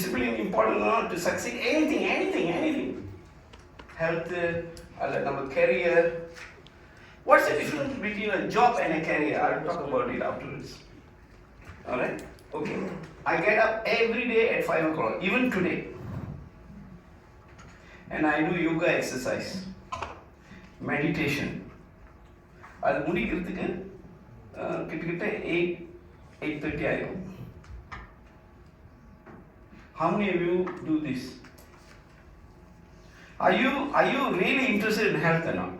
discipline important or not to succeed, anything. Health, career. What's the difference between a job and a career? I'll talk about it afterwards. Alright? Okay. I get up every day at 5 o'clock, even today. And I do yoga exercise, meditation. அது முடிக்கிறதுக்கு கிட்டத்தட்ட 8:30 ஆயிடும். How many of you do this? Are you really interested in health or not?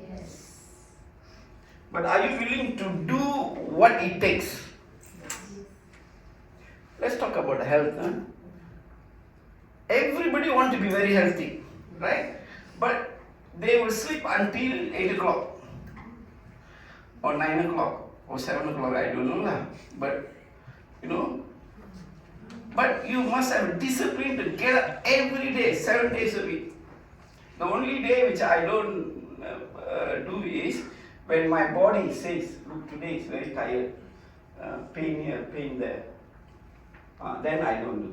Yes. But are you willing to do what it takes? Let's talk about health. Everybody wants to be very healthy, right? But they will sleep until 8 o'clock or 9 o'clock or 7 o'clock, I don't know. But but you must have discipline to get up every day, 7 days a week. The only day which I don't do is when my body says, look, today is very tired, pain here, pain there. Then I don't do.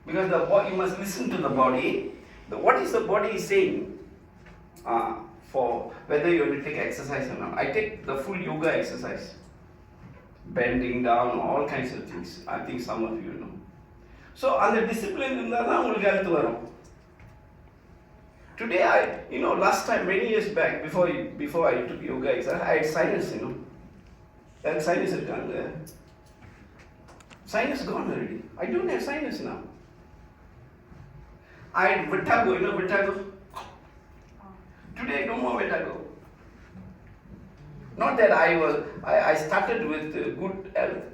Because you must listen to the body. What is the body saying for whether you want to take exercise or not? I take the full yoga exercise. Bending down, all kinds of things. I think some of you know. So, under discipline, today, last time, many years back, before I took yoga exercise, I had sinus, That sinus is gone there. Sinus gone already. I don't have sinus now. I had vertigo, vertigo. Today, no more vertigo. Not that I started with good health,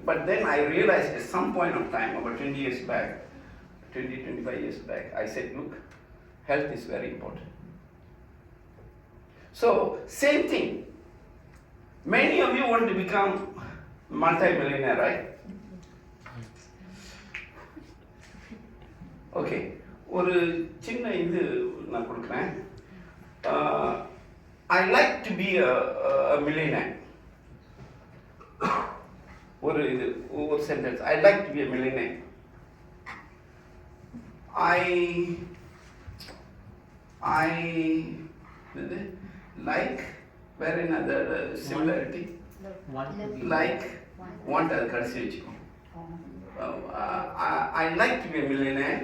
but then I realized at some point of time, about 20 years back, 25 years back, I said, look, health is very important. So, same thing. Many of you want to become multi-millionaire, right? Okay. ஒரு சின்ன இது நான் கொடுக்குறேன். I like to be a millionaire. ஒரு sentence. I like to be a millionaire. I like, where another similarity? Want அது கடைசி வச்சுக்கோ. I like to be a millionaire.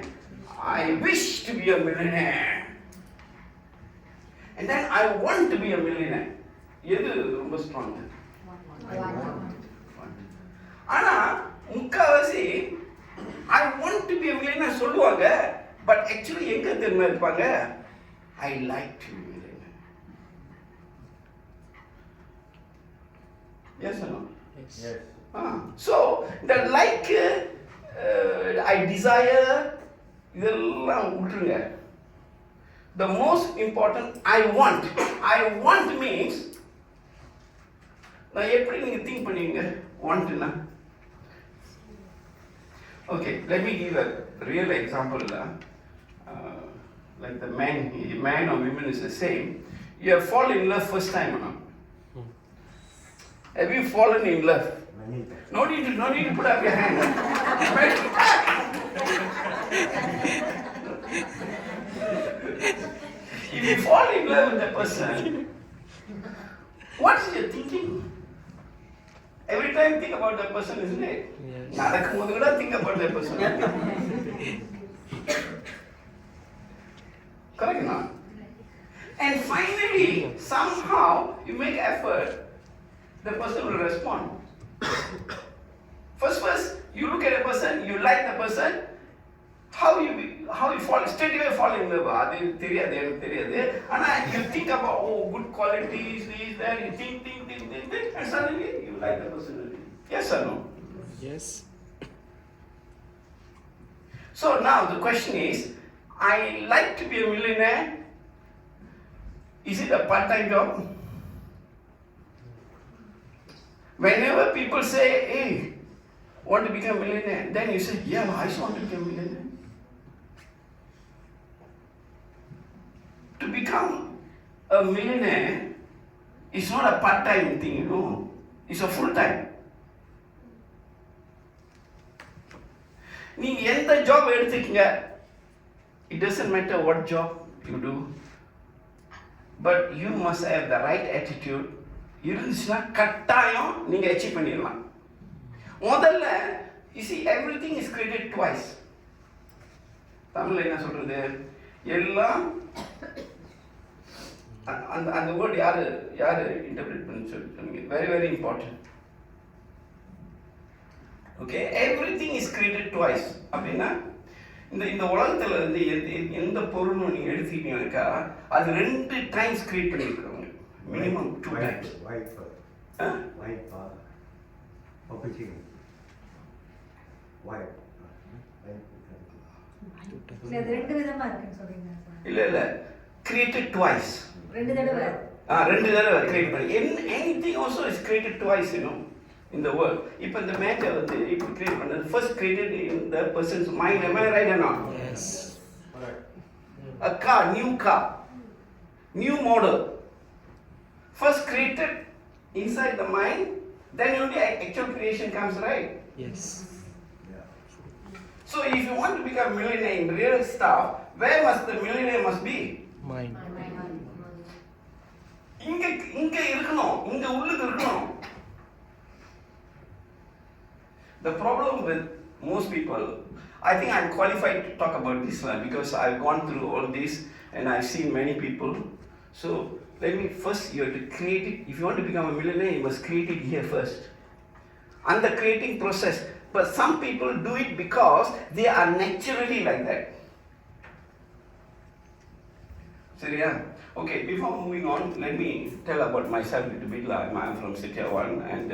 I wish to be a millionaire. And then I want to be a millionaire. எது ரொம்ப strong? ஆனா முக்காவாசி I want to be a millionaire சொல்லுவாங்க, but actually எங்க தெரியுமா இருப்பாங்க? I like to be a millionaire. Yes or no? Yes. So the like, I desire, இதெல்லாம் விட்டுருங்க. The most important, I want. I want means, நான் எப்படி நீங்க think பண்ணுவீங்க வாண்ட்னா? Okay, let me give a real example. Like the man or woman is the same. You have fallen in love first time or not? Have you fallen in love? No need to put up your hand. If you fall in love with a person, what is your thinking? Every time think about that person, isn't it? Yes. Think about that person. Correct or not? And finally, somehow, you make effort, the person will respond. First, you look at a person, you like the person, how you fall, straight away fall in love. You think about, good qualities, this, that, you think, and suddenly you like the person. Yes or no? Yes. So now the question is, I like to be a millionaire. Is it a part-time job? Whenever people say, hey, want to become a millionaire, then you say, yeah, I just want to become a millionaire. To become a millionaire is not a part-time thing, It's a full-time. நீங்க எந்த job எடுத்துக்கங்க, it doesn't matter what job you do, but you must have the right attitude. இருந்துச்சுன்னா கட்டாயம் நீங்க achieve பண்ணிடலாம். முதல்ல you see everything is created twice. தமிழ்ல என்ன சொல்றது, எல்லாம் அந்த வேர்ட் யாரு இன்டர்பிரேட் பண்ணி சொல்லுங்க. Very very important. Okay, everything is created twice. அப்படின்னா இந்த உலகத்துல இருந்து எந்த பொருளும் நீங்க எடுத்துக்கிட்டீங்கன்னாக்கா அது 2 டைம்ஸ் கிரியேட் பண்ணியிருக்காங்க, மினிமம் 2 டைம்ஸ். இல்ல created twice. ரெண்டு தடவை கிரியேட் பண்ணி. anything also is created twice, you know, in the world. இப்போ இந்த மேட்டை வந்து இப்போ கிரியேட் பண்ணது first created in the person's mind. Am I right or not? Yes. A car, new model, first created inside the mind, then only actual creation comes, right? Yes. So if you want to become millionaire in real stuff, where must the millionaire must be? Mind. இங்க இருக்கணும், இங்க உள்ளுக்கு இருக்கணும். The problem with most people, I think I'm qualified to talk about this one because I've gone through all this and I've seen many people. So let me first, you have to create it. If you want to become a millionaire, you must create it here first. And the creating process. But some people do it because they are naturally like that. Seriya? Okay, before moving on, let me tell about myself a little bit. I'm from City 1 and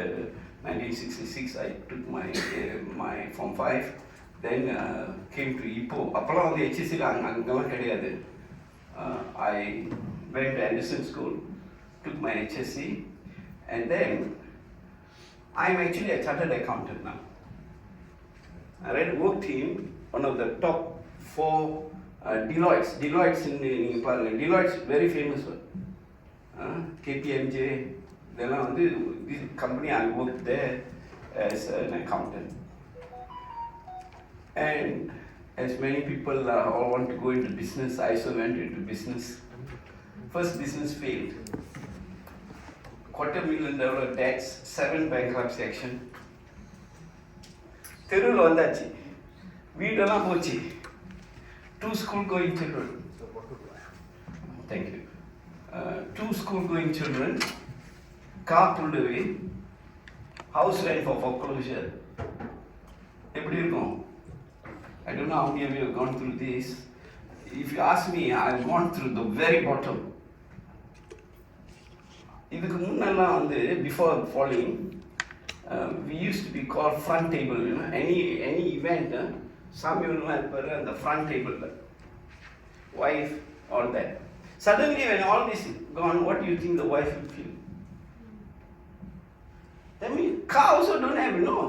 1966 I took my Form 5. Then came to Ipoh. அப்பலாம் வந்து HSC அங்கெல்லாம் கிடையாது. I went to Anderson School, took my HSC, and then I'm actually a chartered accountant now. I worked in one of the top 4 Deloitte's in Parliament. Deloitte's very famous one. KPMG, this company I worked there as an accountant. And as many people all want to go into business, I also went into business. First business failed. $250,000 debts, 7 bankruptcy action. தெருவில் வந்தாச்சு, வீடெல்லாம் போச்சு. 2 school going children. Thank you. 2 school going children. Car pulled away. House rent for foreclosure. எப்படி இருக்கும்? I don't know how many of you have gone through this. If you ask me, I've gone through the very bottom. இதுக்கு முன்னெல்லாம் வந்து before falling, we used to be called front table, you know. Any event, Sami on the front table, wife, all that. Suddenly when all this is gone, what do you think the wife will feel? I mean, car also don't have, you know.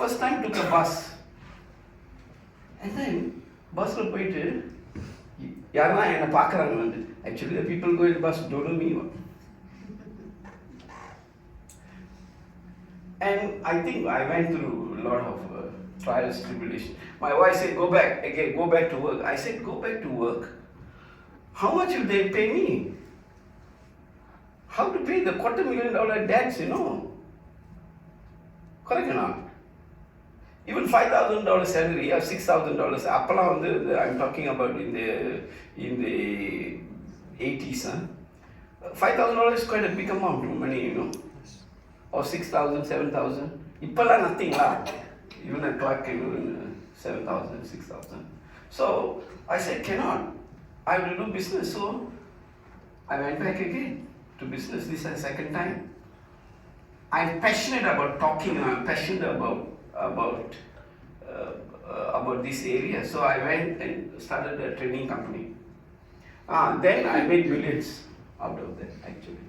First time took a bus. And then bus will போயிட்டு யாரா என்ன பார்க்கறாங்க வந்து. Actually the people going to bus don't know me. And I think I went through a lot of trials, tribulation. My wife said, go back to work. I said, go back to work? How much will they pay me? How to pay the $250,000 debts, you know? Correct or not? Even $5,000 salary or $6,000. அப்பலாம் வந்து I'm talking about in the 80s. $5,000 is quite a big amount of money, you know. Or 6,000, 7,000. இப்பெல்லாம் nothing lah. Even a clerk can earn 7,000, 6,000. So I said, cannot. I have to do business. So I went back again to business. This is the second time. I'm passionate about talking. I'm passionate about this area. So I went and started a training company. Then I made millions out of that, actually.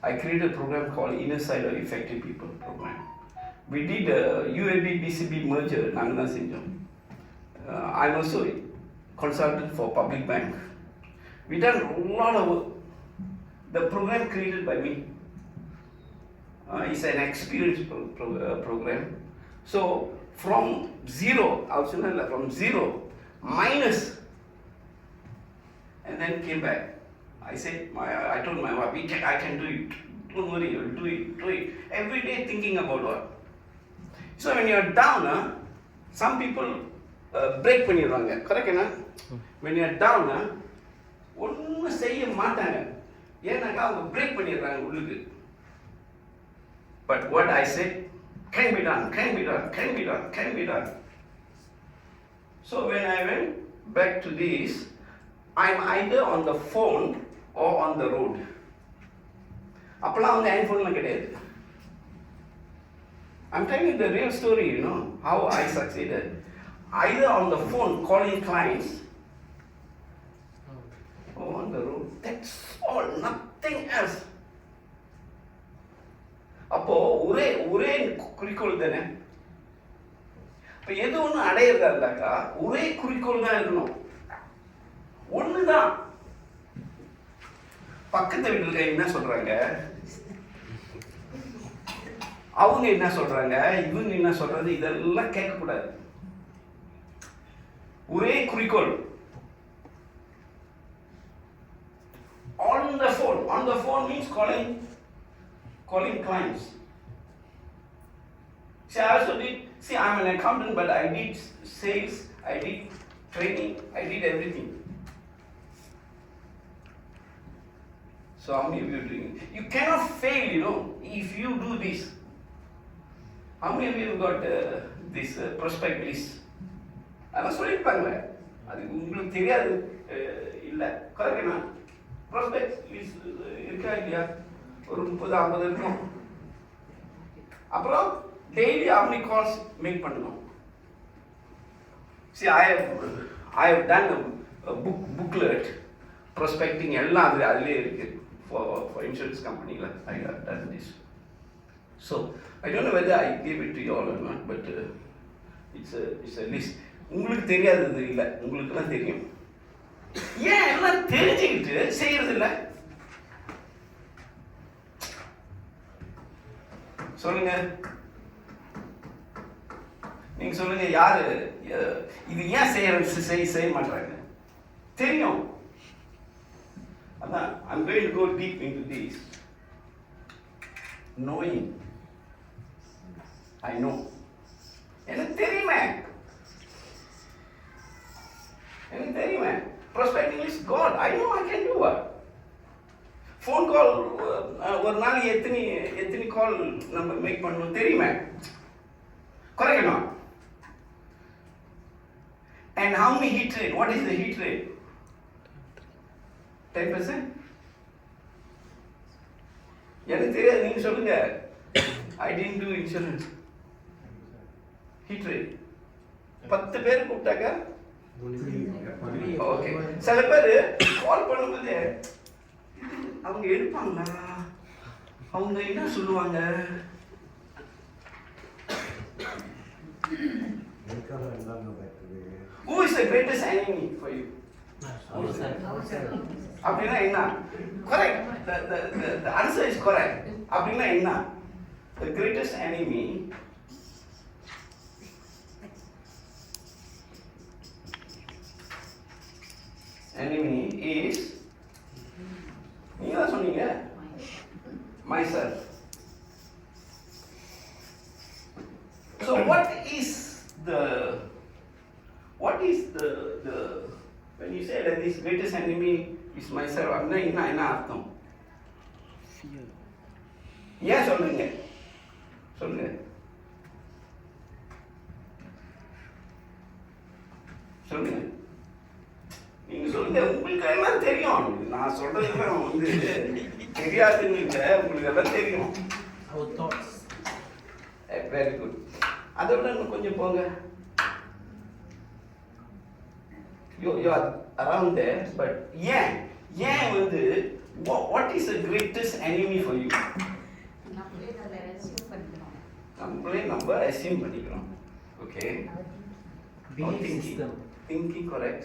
I created a program called Inner Side of Effective People program. We did a UAB BCB merger. I'm also a consultant for public bank. We done a lot of work. The program created by me is an experience program. So from zero, from zero, minus, and then came back. I told my wife, I can do it. Don't worry, you'll do it. Every day thinking about what. So when you're down, some people break பண்ணிடுவாங்க. Correct? When you're down, ஒன்றும் செய்ய மாட்டாங்க. ஏன்னாக்கா அவங்க break பண்ணிடுறாங்க உள்ளுக்கு. But what I said, can be done. So when I went back to this, I'm either on the phone or on the road. அப்பலாம் வந்து ஐஃபோன்லாம் கிடையாது. I'm telling you the real story, how I succeeded. Either on the phone calling clients or on the road. That's all, nothing else. அப்போ ஒரே குறிக்கோள் தானே. இப்போ எது ஒன்று அடையிறதா இருந்தாக்கா ஒரே குறிக்கோள் தான் இருக்கணும். ஒண்ணுதான். பக்கத்து வீட்டுல என்ன சொல்றாங்க, அவங்க என்ன சொல்றாங்க, இவங்க என்ன சொல்றது, இதெல்லாம் கேட்கக்கூடாது. ஒரே குறிக்கோள். On the phone means calling clients. See, I'm an accountant, but I did sales, I did training, I did everything. So how many of you are doing it? You cannot fail, if you do this. How many of you have got this prospect list? அதெல்லாம் சொல்லியிருப்பாங்களே, அது உங்களுக்கு தெரியாது இல்லை. கரெக்டுண்ணா? Prospect list இருக்கா இல்லையா? ஒரு 30-50 இருக்கும். அப்புறம் daily how many calls make பண்ணணும்? See, I have done a booklet prospecting எல்லாம் அதுலேயே இருக்கு. For insurance company, I have done this. So I don't know whether I gave it to you all or not, but it's a list. உங்களுக்கு தெரியாதது இல்லை, உங்களுக்குலாம் தெரியும். ஏன் எல்லாம் தெரிஞ்சுக்கிட்டு செய்யறது இல்லை? சொல்லுங்க, நீங்க சொல்லுங்க, யாரு இது ஏன் செய்ய மாட்டாங்க? தெரியும். அதான் I'm going to go deep into this. Knowing. I know. எனக்கு தெரியுமே. Prospecting is God. I know I can do what. Phone call ஒரு நாளைக்கு எத்தனை கால் நம்ம மேக் பண்ணணும் தெரியுமே. Correct or not? And how many hit rate? What is the hit rate? 10%? எனக்கு தெரியாது, நீங்க சொல்லுங்க. I didn't do insurance. Hit rate 10 பேர் கூப்பிட்டாக்க ஓகே. சில பேர் கால் பண்ணும்போது அவங்க எடுப்பாங்களா, அவங்க என்ன சொல்லுவாங்க? Who is the greatest enemy for you? அப்படின்னா என்ன? Correct. The answer is correct. அப்படின்னா என்ன? The greatest enemy is, நீங்க தான் சொன்னீங்க, myself. So what is the when you say that this greatest enemy is myself, அப்படின்னா என்ன அர்த்தம்? ஏன் சொல்லுங்க? நீங்க சொல்லுங்க. உங்களுக்கு எல்லாம் தெரியும். நான் சொல்றதுக்கு வந்து தெரியாதுன்னு இல்லை, உங்களுக்கு எல்லாம் தெரியும். Very good. அதை விட இன்னும் கொஞ்சம் போங்க. You are around there, but ஏன் வந்து what is the greatest enemy for you? நம்ம assume பண்ணிக்கிறோம். Okay. Thinking correct.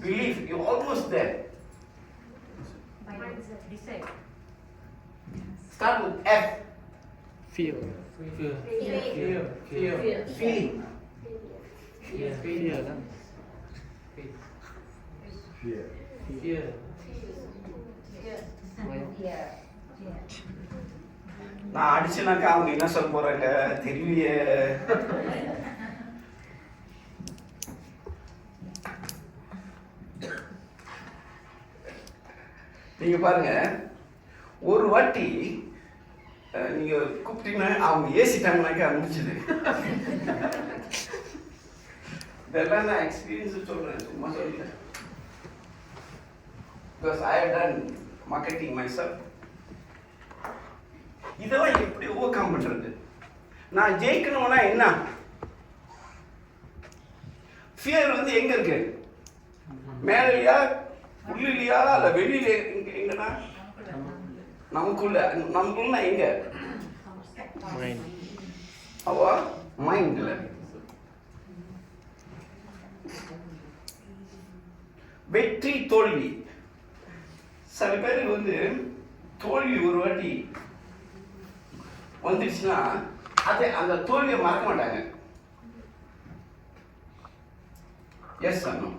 Belief, you're almost there. Decide. Start with F. Fear. Feeling. Fear lah. நான் அடிச்சுனாக்கா அவங்க என்ன சொல்ல போறாங்க தெரியலையே. நீங்க பாருங்க, ஒரு வாட்டி நீங்க கூப்பிட்டீங்கன்னா அவங்க ஏசிட்டாங்கனாக்கா முடிச்சுது. இதெல்லாம் நான் எக்ஸ்பீரியன்ஸ் சொல்றேன், சும்மா சொல்லல. Because I have done marketing myself. இதெல்லாம் எப்படி ஓவர் கம் பண்றது? நான் ஜெயிக்கணும்னா என்ன? ஃபியர் வந்து எங்க இருக்கு? மேலையா, உள்ளிலையா, இல்ல வெளியில? எங்கன்னா நமக்குள்ள எங்க? மைண்ட்ல. வெற்றி தோல்வி. சில பேருக்கு வந்து தோல்வி ஒரு வாட்டி வந்துடுச்சுன்னா அதை அந்த தோல்வியை மறக்க மாட்டாங்க. எஸ் அண்ணா,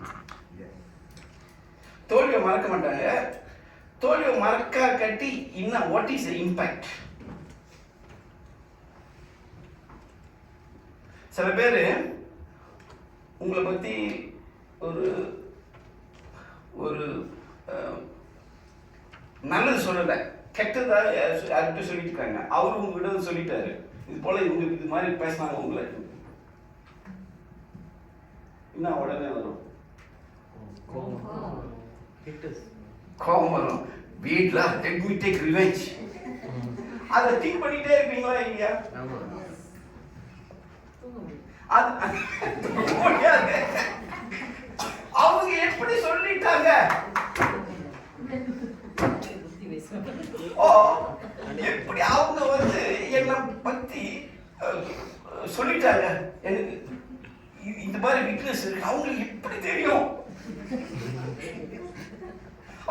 தோல்வியை மறக்க மாட்டாங்க. தோல்வியை மறக்க கட்டி இன்னும் வாட் இஸ் தி இம்பாக்ட்? சில பேர் உங்களை பத்தி ஒரு ஒரு நல்லது சொல்லலை, கெட்டதா யார்கிட்ட சொல்லிட்டு இருக்காங்க. அவரு உங்ககிட்ட சொல்லிட்டாரு, இது போல இவங்க இது மாதிரி பேசினாங்க உங்களை, என்ன உடனே வரும்? கோபம் வரும். வீட்ல let me take revenge. அதை திங்க் பண்ணிட்டே இருப்பீங்களா இல்லையா? அவங்க எப்படி சொல்லிட்டாங்க? எப்படி அவங்க வந்து என்னை பத்தி சொல்லிட்டாங்க, எனக்கு இந்த மாதிரி வீக்னஸ் இருக்கு, அவங்களுக்கு எப்படி தெரியும்?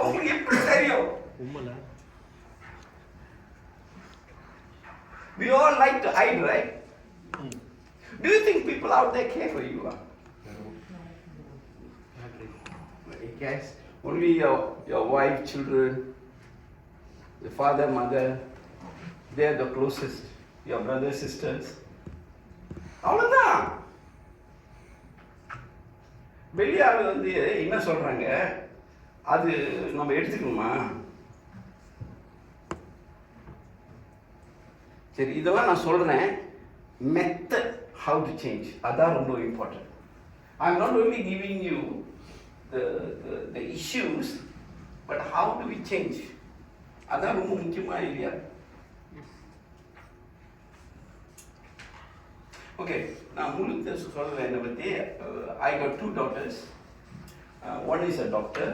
அவங்களுக்கு எப்படி தெரியும்? We all like to hide, right? Do you think people out there care for you? Yes. Only your wife, children, your father, mother, they are the closest. Your brothers, sisters. அவ்வளோதான். வெளியாள் வந்து என்ன சொல்றாங்க அது நம்ம எடுத்துக்கணுமா? சரி, இதெல்லாம் நான் சொல்றேன். மெத்தட் how to change, அதான் ரொம்ப important. I am not only giving you the issues, but how do we change? அதான் ரொம்ப முக்கியமா இல்லையா? Okay, நான் முழுக்க சொல்றேன் என்னை பத்தி. I got 2 daughters. One is a doctor.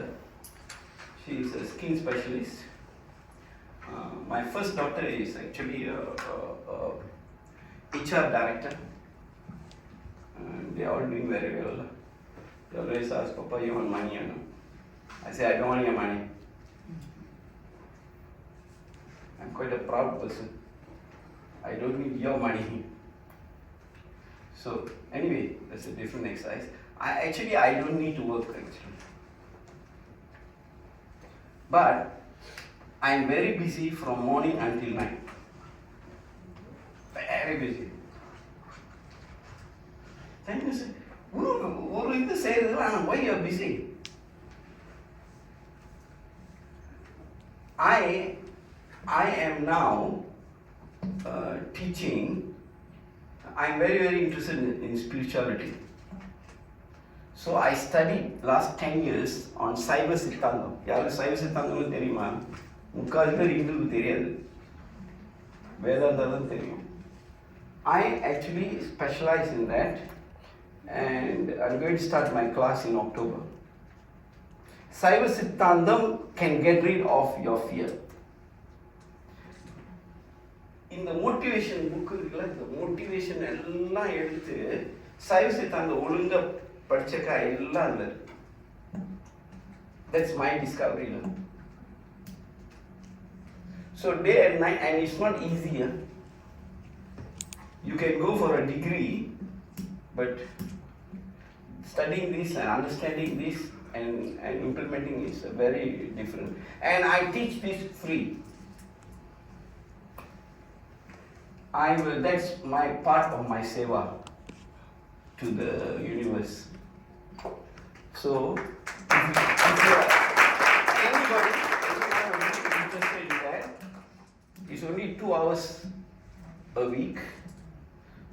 She is a skin specialist. My first daughter is actually a HR director. They are all doing very well. They always ask, Papa, you want money or no? I say, I don't want your money. I'm quite a proud person. I don't need your money. So, anyway, that's a different exercise. I don't need to work actually. But I'm very busy from morning until night. Very busy. Then you say, what is this? Why you are busy? I am now teaching. I'm very, very interested in spirituality. So I studied last 10 years on Saiva Siddhantam. யாருக்கு சைவ சித்தாந்தம்னு தெரியுமா? முக்கால் பேர் இந்துக்கு தெரியாது, வேதாந்தம் தெரியும். I actually specialize in that, and I'm going to start my class in October. Saiva Siddhantam can get rid of your fear. இந்த motivation book இருக்குல்ல, இந்த மோட்டிவேஷன் எல்லாம் எடுத்து சைவ சித்தாந்தம் ஒழுங்கா படிச்சக்கா எல்லாம் இல்லை. That's my discovery. So day and night, and it's not easy. You can go for a degree, but studying this and understanding this and implementing is very different. And I teach this free. That's my part of my seva to the universe. So, if anybody interested in that, it's only 2 hours a week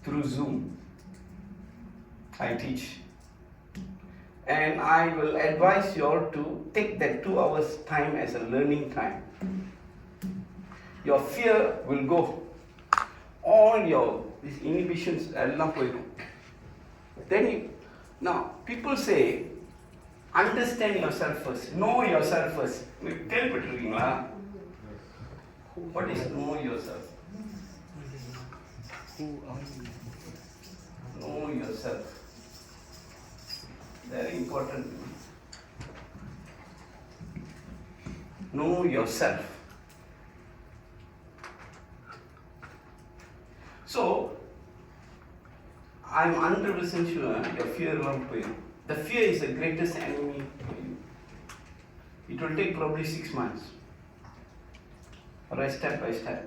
through Zoom. I teach. And I will advise you all to take that 2 hours time as a learning time. Your fear will go. All your these inhibitions எல்லாம் போயிடும். Then now people say understand yourself first, know yourself first. கேள்விப்பட்டிருக்கீங்களா? What is know yourself? Who are you? Know yourself. Very important. Know yourself. So, I'm 100% sure your fear won't fail. The fear is the greatest enemy for you. It will take probably 6 months. Alright, step by step.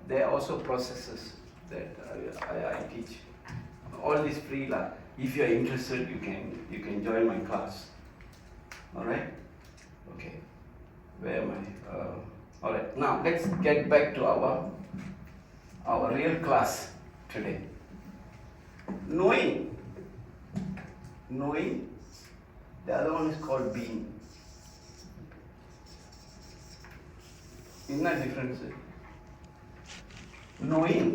There are also processes that I teach. All this free lah. If you are interested, you can join my class. Alright? Okay. Where am I? Alright. Now let's get back to our real class today. Knowing. The other one is called being. Isn't that difference? Knowing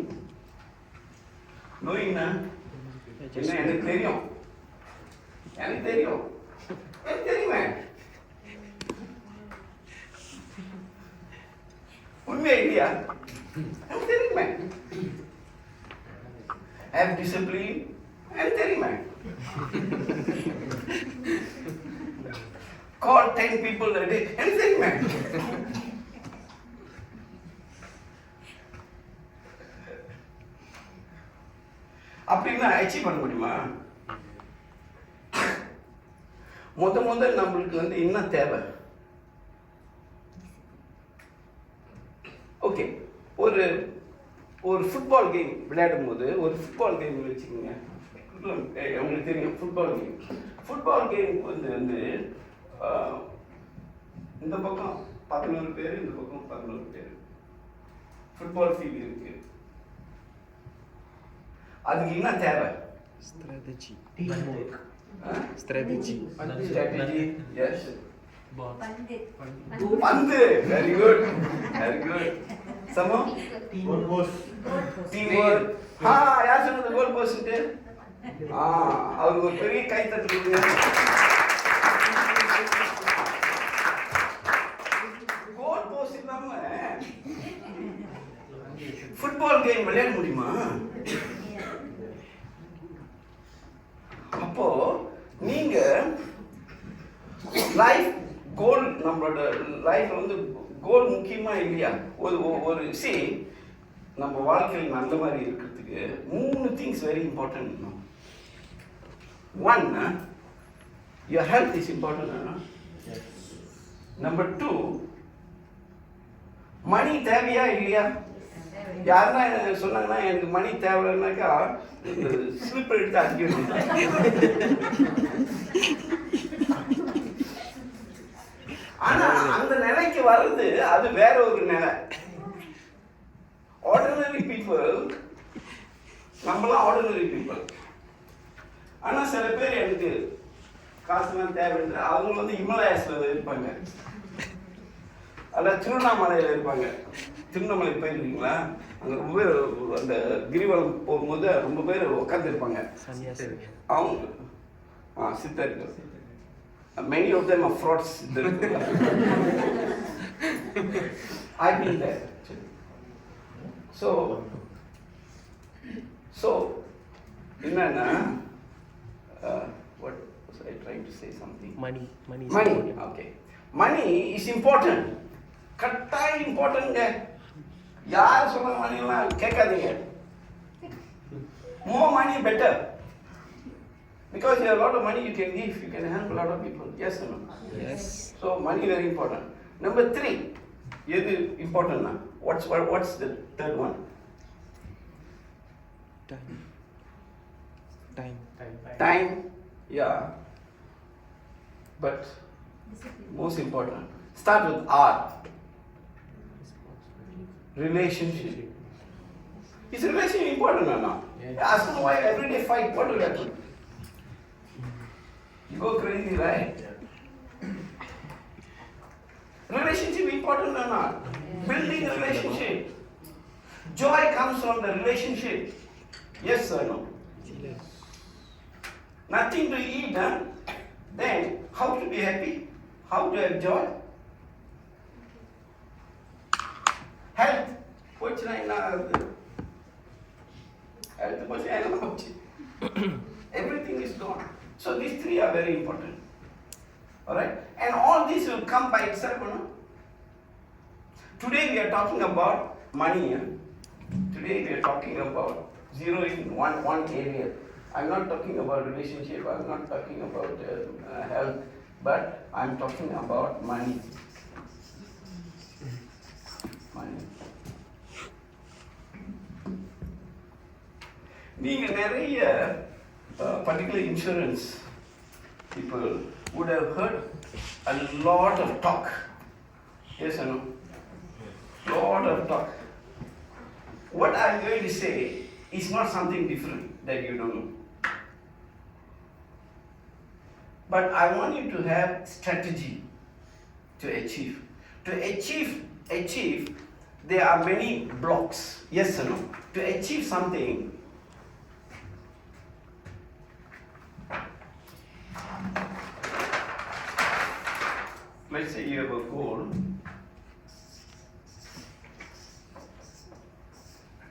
na என்ன எனக்கு தெரியும் தெரியுமே உண்மையா இல்லையா எனக்கு தெரியுமே have discipline எனக்கு தெரியுமே call 10 people a day எனக்கு தெரியுமே அப்படின்னா அச்சீவ் பண்ண முடியுமா? முதல் நம்மளுக்கு என்ன தேவை? ஓகே, ஒரு ஃபுட்பால் கேம் விளையாடும் போது ஒரு ஃபுட்பால் கேம் வச்சுக்கோங்க. உங்களுக்கு தெரியும் ஃபுட்பால் கேம் இந்த பக்கம் 11 பேர், இந்த பக்கம் 11 பேர். ஃபுட்பால் ஃபீல்டு இருக்கு. அதுக்கு என்ன தேவை? Strategy. Yes. பந்து. Very good. சமம். Teamwork. யார் சொன்னது கோல் போஸ்ட்? அவருக்கு ஒரு பெரிய கை தட்டு கொடுங்க. கோல் போஸ்ட் இல்லாம ஃபுட்பால் கேம் விளையாட முடியுமா? அப்போ நீங்க லைஃப் கோல், நம்மளோட லைஃப்ல கோல் முக்கியமா இல்லையா? ஒரு நம்ம வாழ்க்கையில் நல்ல மாதிரி இருக்கிறதுக்கு 3 things very important. One, your health is important. Yes. Number 2, money தேவையா இல்லையா? யாருன்னா சொன்னாங்கன்னா எனக்கு மணி தேவைன்னாக்கா ஸ்லிப்பர் எடுத்து அடிக்கணும். ஆனா அந்த நிலைக்கு வர்றது அது வேற ஒரு நிலை. ஆர்டினரி பீப்புள், நம்மளாம் ஆர்டினரி பீப்புள். ஆனா சில பேர் எனக்கு காசுலாம் தேவைன்ற அவங்க இமலாயஸ்ல இருப்பாங்க, அல்ல திருவண்ணாமலையில் இருப்பாங்க. திருவண்ணாமலை போயிருக்கீங்களா? அங்கே ரொம்ப அந்த கிரிவலம் போகும்போது ரொம்ப பேர் உட்காந்துருப்பாங்க. அவங்க சித்தர்கள். Many of them are frauds. I've been there. So, என்னன்னா, what was I trying to say something? Money. Okay. Money is important. கட்டாயம் இம்பார்ட்டன்ட்ங்க. யார் சொல்ல மணிலாம் கேட்காதீங்க. More money better. Because you have a lot of money you can give, you can help a lot of people. Yes or no? Yes. So money very important. Number 3, edu important na? What's the third one? Time. Time. Time, yeah. But most important. Start with R. Relationship. Is relationship important or not? Ask them why every day fight, what will happen? You go crazy, right? Relationship important or not? Building a relationship. Joy comes from the relationship. Yes or no? Yes. Nothing to eat, huh? Then how to be happy? How to have joy? Health. What's everything is gone. So these 3 are very important. Alright? And all this will come by itself, no? Today we are talking about money. Today we are talking about zeroing one area. I'm not talking about relationship, I'm not talking about health, but I'm talking about money. Money. நீங்க நிறைய particular insurance people would have heard a lot of talk. Yes or no? Lot of talk. What I'm going to say is not something different that you don't know. But I want you to have strategy to achieve. To achieve, there are many blocks. Yes or no? To achieve something, let's say you have a goal.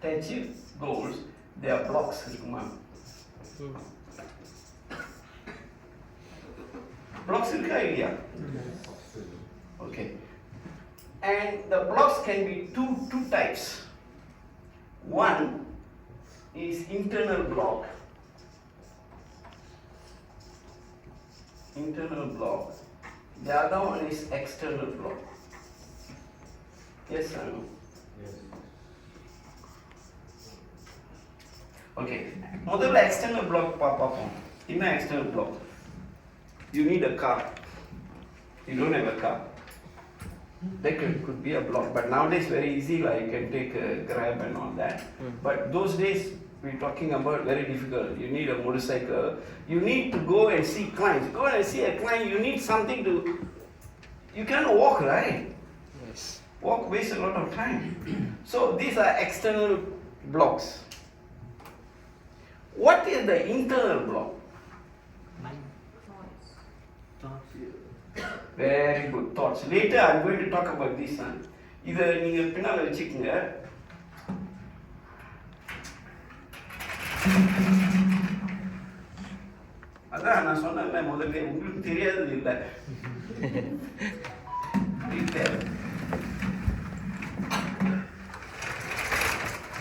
To achieve goals, there are blocks. Blocks idea. Okay. And the blocks can be two types. One is internal block. Internal block. The other one is external block. Yes or no? Yes. Okay. முதல்ல external block பார்ப்போம். என்ன external block? You need a car. You don't have a car. That could be a block. But nowadays very easy, like you can take a Grab and all that. But those days we're talking about very difficult. You need a motorcycle. You need to go and see clients. Go and see a client. You need something to. You cannot walk, right? Yes. Walk wastes a lot of time. So these are external blocks. What is the internal block? Very good thoughts. Later I'm going to talk about this. இதை நீங்க பின்னால வச்சுக்கோங்க. அதான் நான் சொன்னேன்ல முதல்ல, உங்களுக்கு தெரியாதது இல்லை.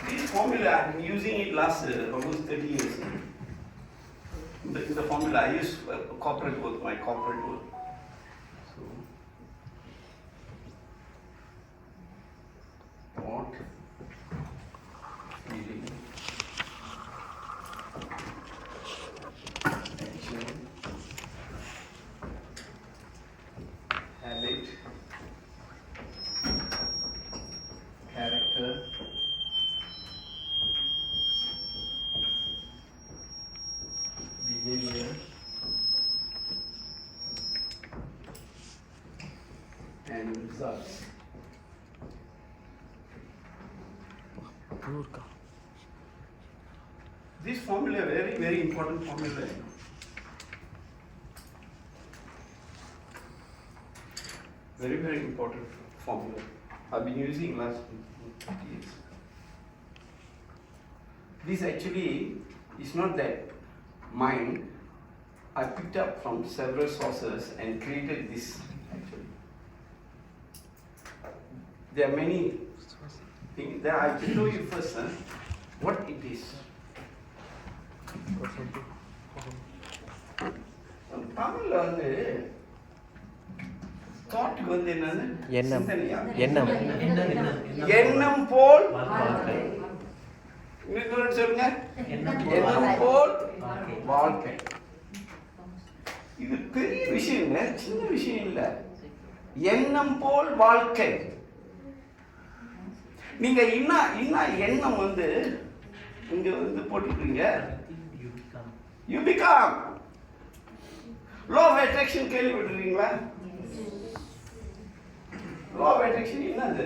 This formula I'm using it last almost 30 years. The formula I use corporate work, my corporate work. So, what feeling, action, habit, character, behavior, and results. This formula very, very important formula. Very, very important formula. I've been using last 50 years. This actually is not that mine. I picked up from several sources and created this actually. There are many things that I show you first what it is. தமிழ்ல வந்து தாட்டுக்கு வந்து என்னது? எண்ணம். சிந்தனையா? எண்ணம். எண்ணம் போல் வாழ்க்கை. இன்னொரு சொல்லுங்க. எண்ணம் போல் வாழ்க்கை. இது பெரிய விஷயங்க, சின்ன விஷயம் இல்ல. எண்ணம் போல் வாழ்க்கை. நீங்க இன்ன எண்ணம் வந்து இங்க வந்து போட்டுக்கிறீங்க. You become. Law of attraction கேள்விப்பட்டிருக்கீங்களா? Law of attraction என்னது?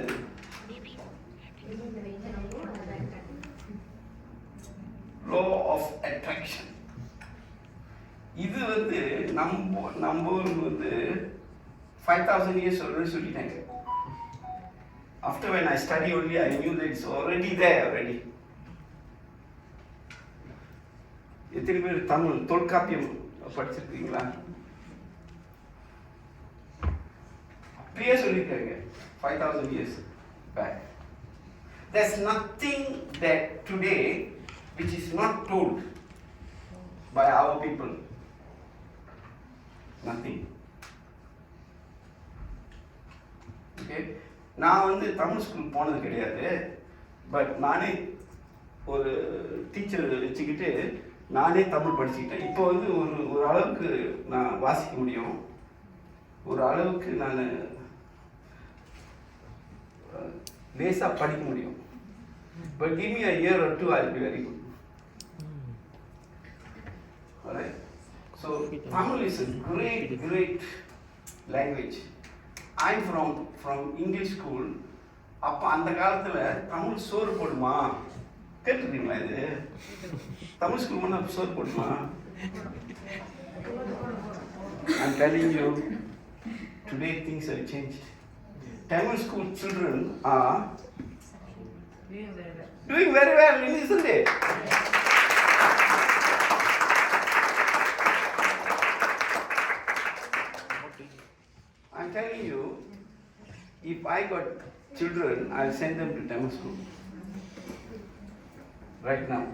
Law of attraction. இது வந்து நம்ம ஊருக்கு வந்து 5000 years already சொல்லிட்டாங்க. After when I study only I knew that it's already there already. எத்தனை பேர் தமிழ் தொல்காப்பியம் படிச்சிருக்கீங்களா? அப்படியே சொல்லியிருக்காங்க 5000 years back. There's nothing that today which is not told by our people. Nothing. Okay? நான் வந்து தமிழ் ஸ்கூல் போனது கிடையாது. பட் நானே ஒரு டீச்சர் வச்சுக்கிட்டு நானே தமிழ் படிச்சுக்கிட்டேன். இப்போ வந்து ஒரு அளவுக்கு நான் வாசிக்க முடியும், ஒரு அளவுக்கு நான் லேசாக படிக்க முடியும். But give me a year or two, I'll be very good. Alright? So Tamil is a great language. I'm from English school. அப்போ அந்த காலத்தில் தமிழ் சோறு போடுமா கேட்டுருக்கீங்களா? இது தமிழ் ஸ்கூல் போனால் சோறு போடுமா? I'm telling you, today things have changed. Tamil school children are doing very well, isn't it? I'm telling you, if I got children, I'll send them to Tamil school right now.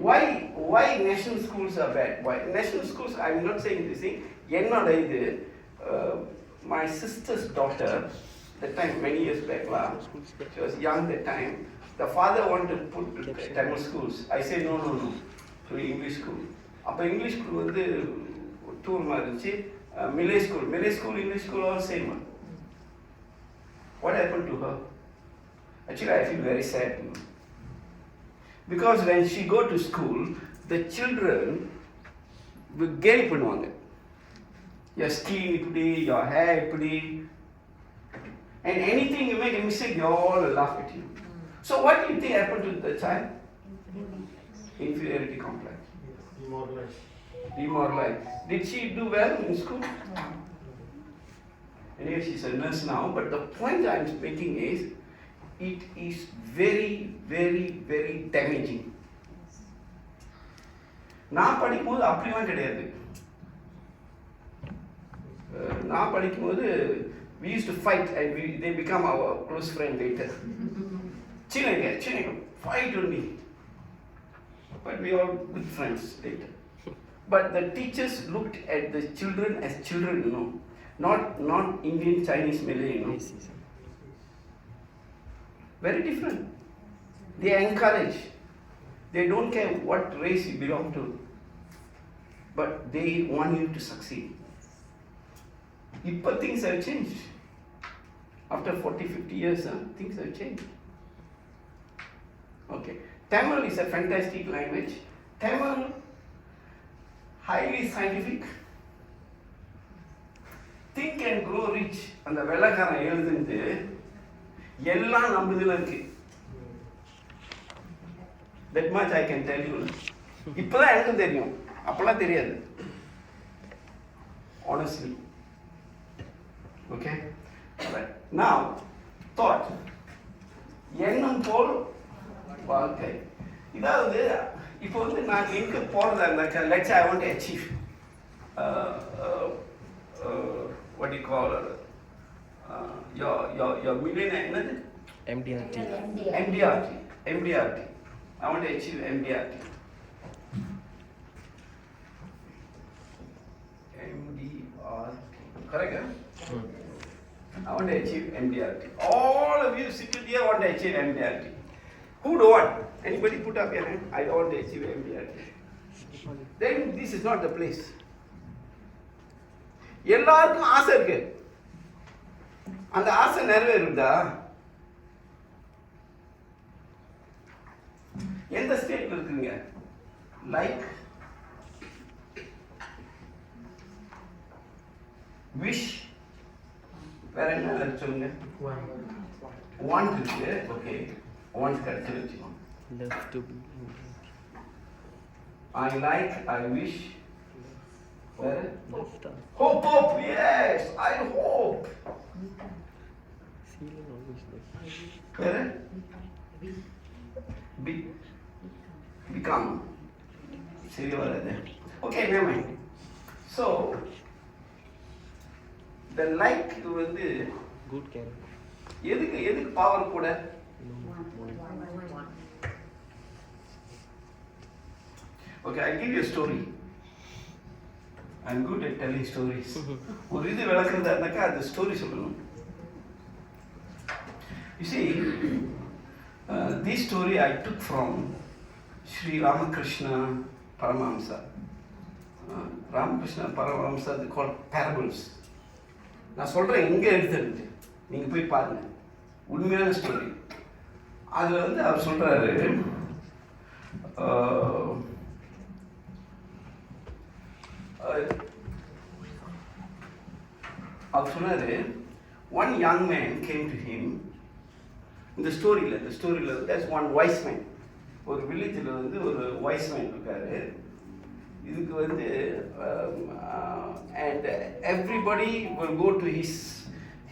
Why national schools are bad? Why national schools? I'm not saying this thing. Ennoda idu my sister's daughter, that time many years back, she was young that time. The father wanted to put to Tamil schools. I said no, to English school. Appo English school வந்து tour மாதிரி இருந்துச்சு. Malay school, English school all same. What happened to her? Actually, I feel very sad. Because when she go to school, the children will get பண்ணுவாங்க. Your skin இப்படி, your hair இப்படி, and anything you make a mistake, they all laugh at you. So what do you think happened to the child? Inferiority complex. Demoralized. Did she do well in school? Anyway, she's a nurse now, but the point I'm making is, it is very, very, very damaging. நான் படிக்கும்போது அப்படிலாம் கிடையாது. நான் படிக்கும்போது we used to fight and they become our close friend later. சின்ன fight only. But we are good friends later. But the teachers looked at the children as children, not Indian, Chinese, Malay, Very different. They encourage. They don't care what race you belong to, but they want you to succeed. Now things have changed. After 40-50 years, things have changed. Okay. Tamil is a fantastic language. Tamil, highly scientific. Think and grow rich. அந்த வெள்ளக்காரன் எழுதுந்து எல்லாம் நம்மதுல இருக்கு. That much I can tell you. இப்பதான் எனக்கு தெரியும், அப்பெல்லாம் தெரியாது. Honestly. Okay? Alright. Now, thought. எண்ணம் போல் வாழ்க்கை. இதாவது இப்போ வந்து நான் எங்க போறதா இருந்தாக்கா, let's say I want to achieve what do you call your millionaire என்னது? MDRT. MDRT. I want to achieve MDRT. Correct, huh? I want to achieve MDRT. All of you sitting here want to achieve MDRT. Who don't want? Anybody put up your hand? I don't want to achieve MDRT. Then this is not the place. எல்லாருக்கும் ஆசை இருக்கு. அந்த ஆசை நிறைவேறுதா? எந்த ஸ்டேட்ல இருக்குங்க? Like, wish, வேற என்ன சொல்லுங்க? Want இருக்கு. Okay. Want கரெக்ட் வச்சுக்கோ. Love to be. I like, I wish. Where? Hope. Hope, yes, I hope. Feeling always like. Where? Become. சரி வராது. Okay, never mind. So, the like வந்து Good character. எதுக்கு power கூட? Okay, I'll give you a story. I'm good at telling stories. ஒரு இது விளக்குறதாக்கா அந்த story சொல்லணும். You see, this story I took from Sri Ramakrishna Paramahamsa. Ramakrishna Paramahamsa, they call parables. நான் சொல்கிறேன் எங்கே எடுத்துட்டு நீங்கள் போய் பாருங்க, உண்மையான ஸ்டோரி. அதில் வந்து அவர் சொல்கிறாரு, அவர் சொன்னார், one young man came to him. இந்த ஸ்டோரியில் there's one wise man. ஒரு வில்லேஜில் வந்து ஒரு wise man இருக்காரு. இதுக்கு வந்து and everybody will go to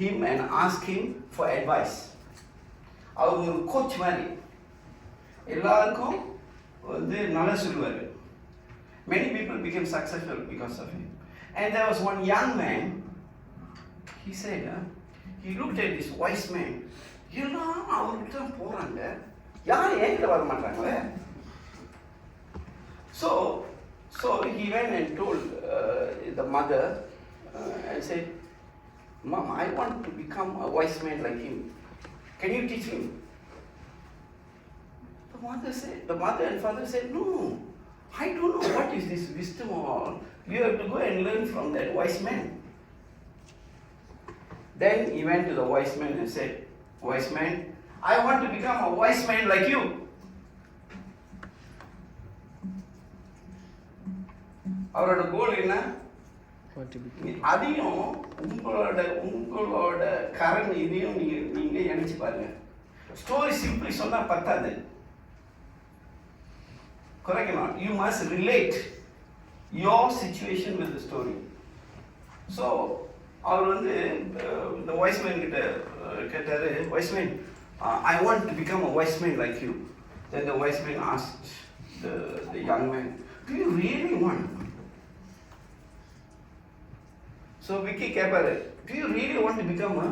him and ask him for advice. அவர் ஒரு கோச் மாதிரி எல்லாருக்கும் வந்து நல்லா சொல்லுவார். Many people became successful because of him. And there was one young man, he said, he looked at this wise man, எல்லாம் அவர்கிட்ட தான் போகிறாங்க, யாரும் என்கிட்ட வர மாட்டாங்களே. So he went and told the mother and said, Mom, I want to become a wise man like him. Can you teach me? The mother and father said, no, I don't know what is this wisdom or all. You have to go and learn from that wise man. Then he went to the wise man and said, wise man, I want to become a wise man like you. அவரோட கோல் என்ன? அதையும் உங்களோட கரண் இதையும் நீங்க நினைச்சு பாருங்க. Story simply சொன்னா பத்தாது. Correct or not? You must relate your situation with the story. So அவர் வந்து இந்த wise man கிட்ட கேட்டாரு, wise man, I want to become a wise man like you. Then the wise man asked the young man, do you really want? So Vicky கேப்பாரு, do you really want to become a?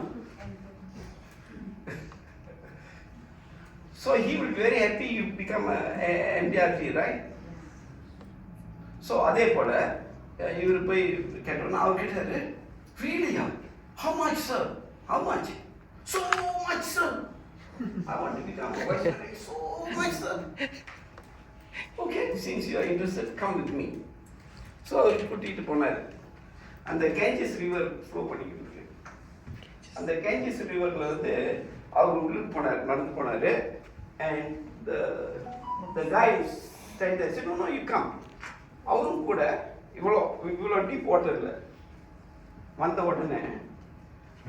So he will be very happy you become a MDRT, right? So அதே போல இவர் போய் கேட்டோன்னா அவர் கேட்டாரு, really? How much, sir? How much? So much, sir. I want to become a wise man. So much, sir. Okay, since you are interested, come with me. So அவர் கூட்டிட்டு போனார். அந்த Ganges river flow பண்ணிக்கிட்டு இருக்கு. அந்த Ganges ரிவரில் வந்து அவர் உள்ளுக்கு போனார், நடந்து போனார். And the guy said, no, you come. அவரும் கூட இவ்வளோ டீப் வாட்டரில் வந்த உடனே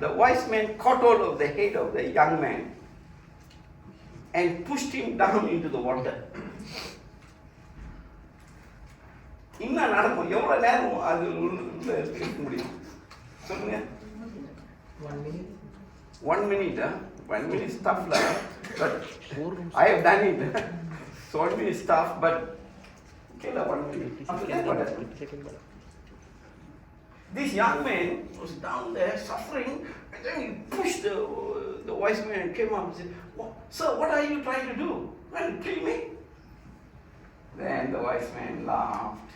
the wise man caught hold of the head of the young man and pushed him down into the water. இன்னும் நடக்கும், எவ்வளோ நேரம் அது உள்ள இருக்க முடியும் சொல்லுங்க? 1 minute. 1 minute is tough, but I have done it. So 1 minute is tough, but okay, 1 minute. Forget what happened. This young man was down there suffering, and then he pushed the wise man and came up and said, sir, what are you trying to do? Trying to kill me? Then the wise man laughed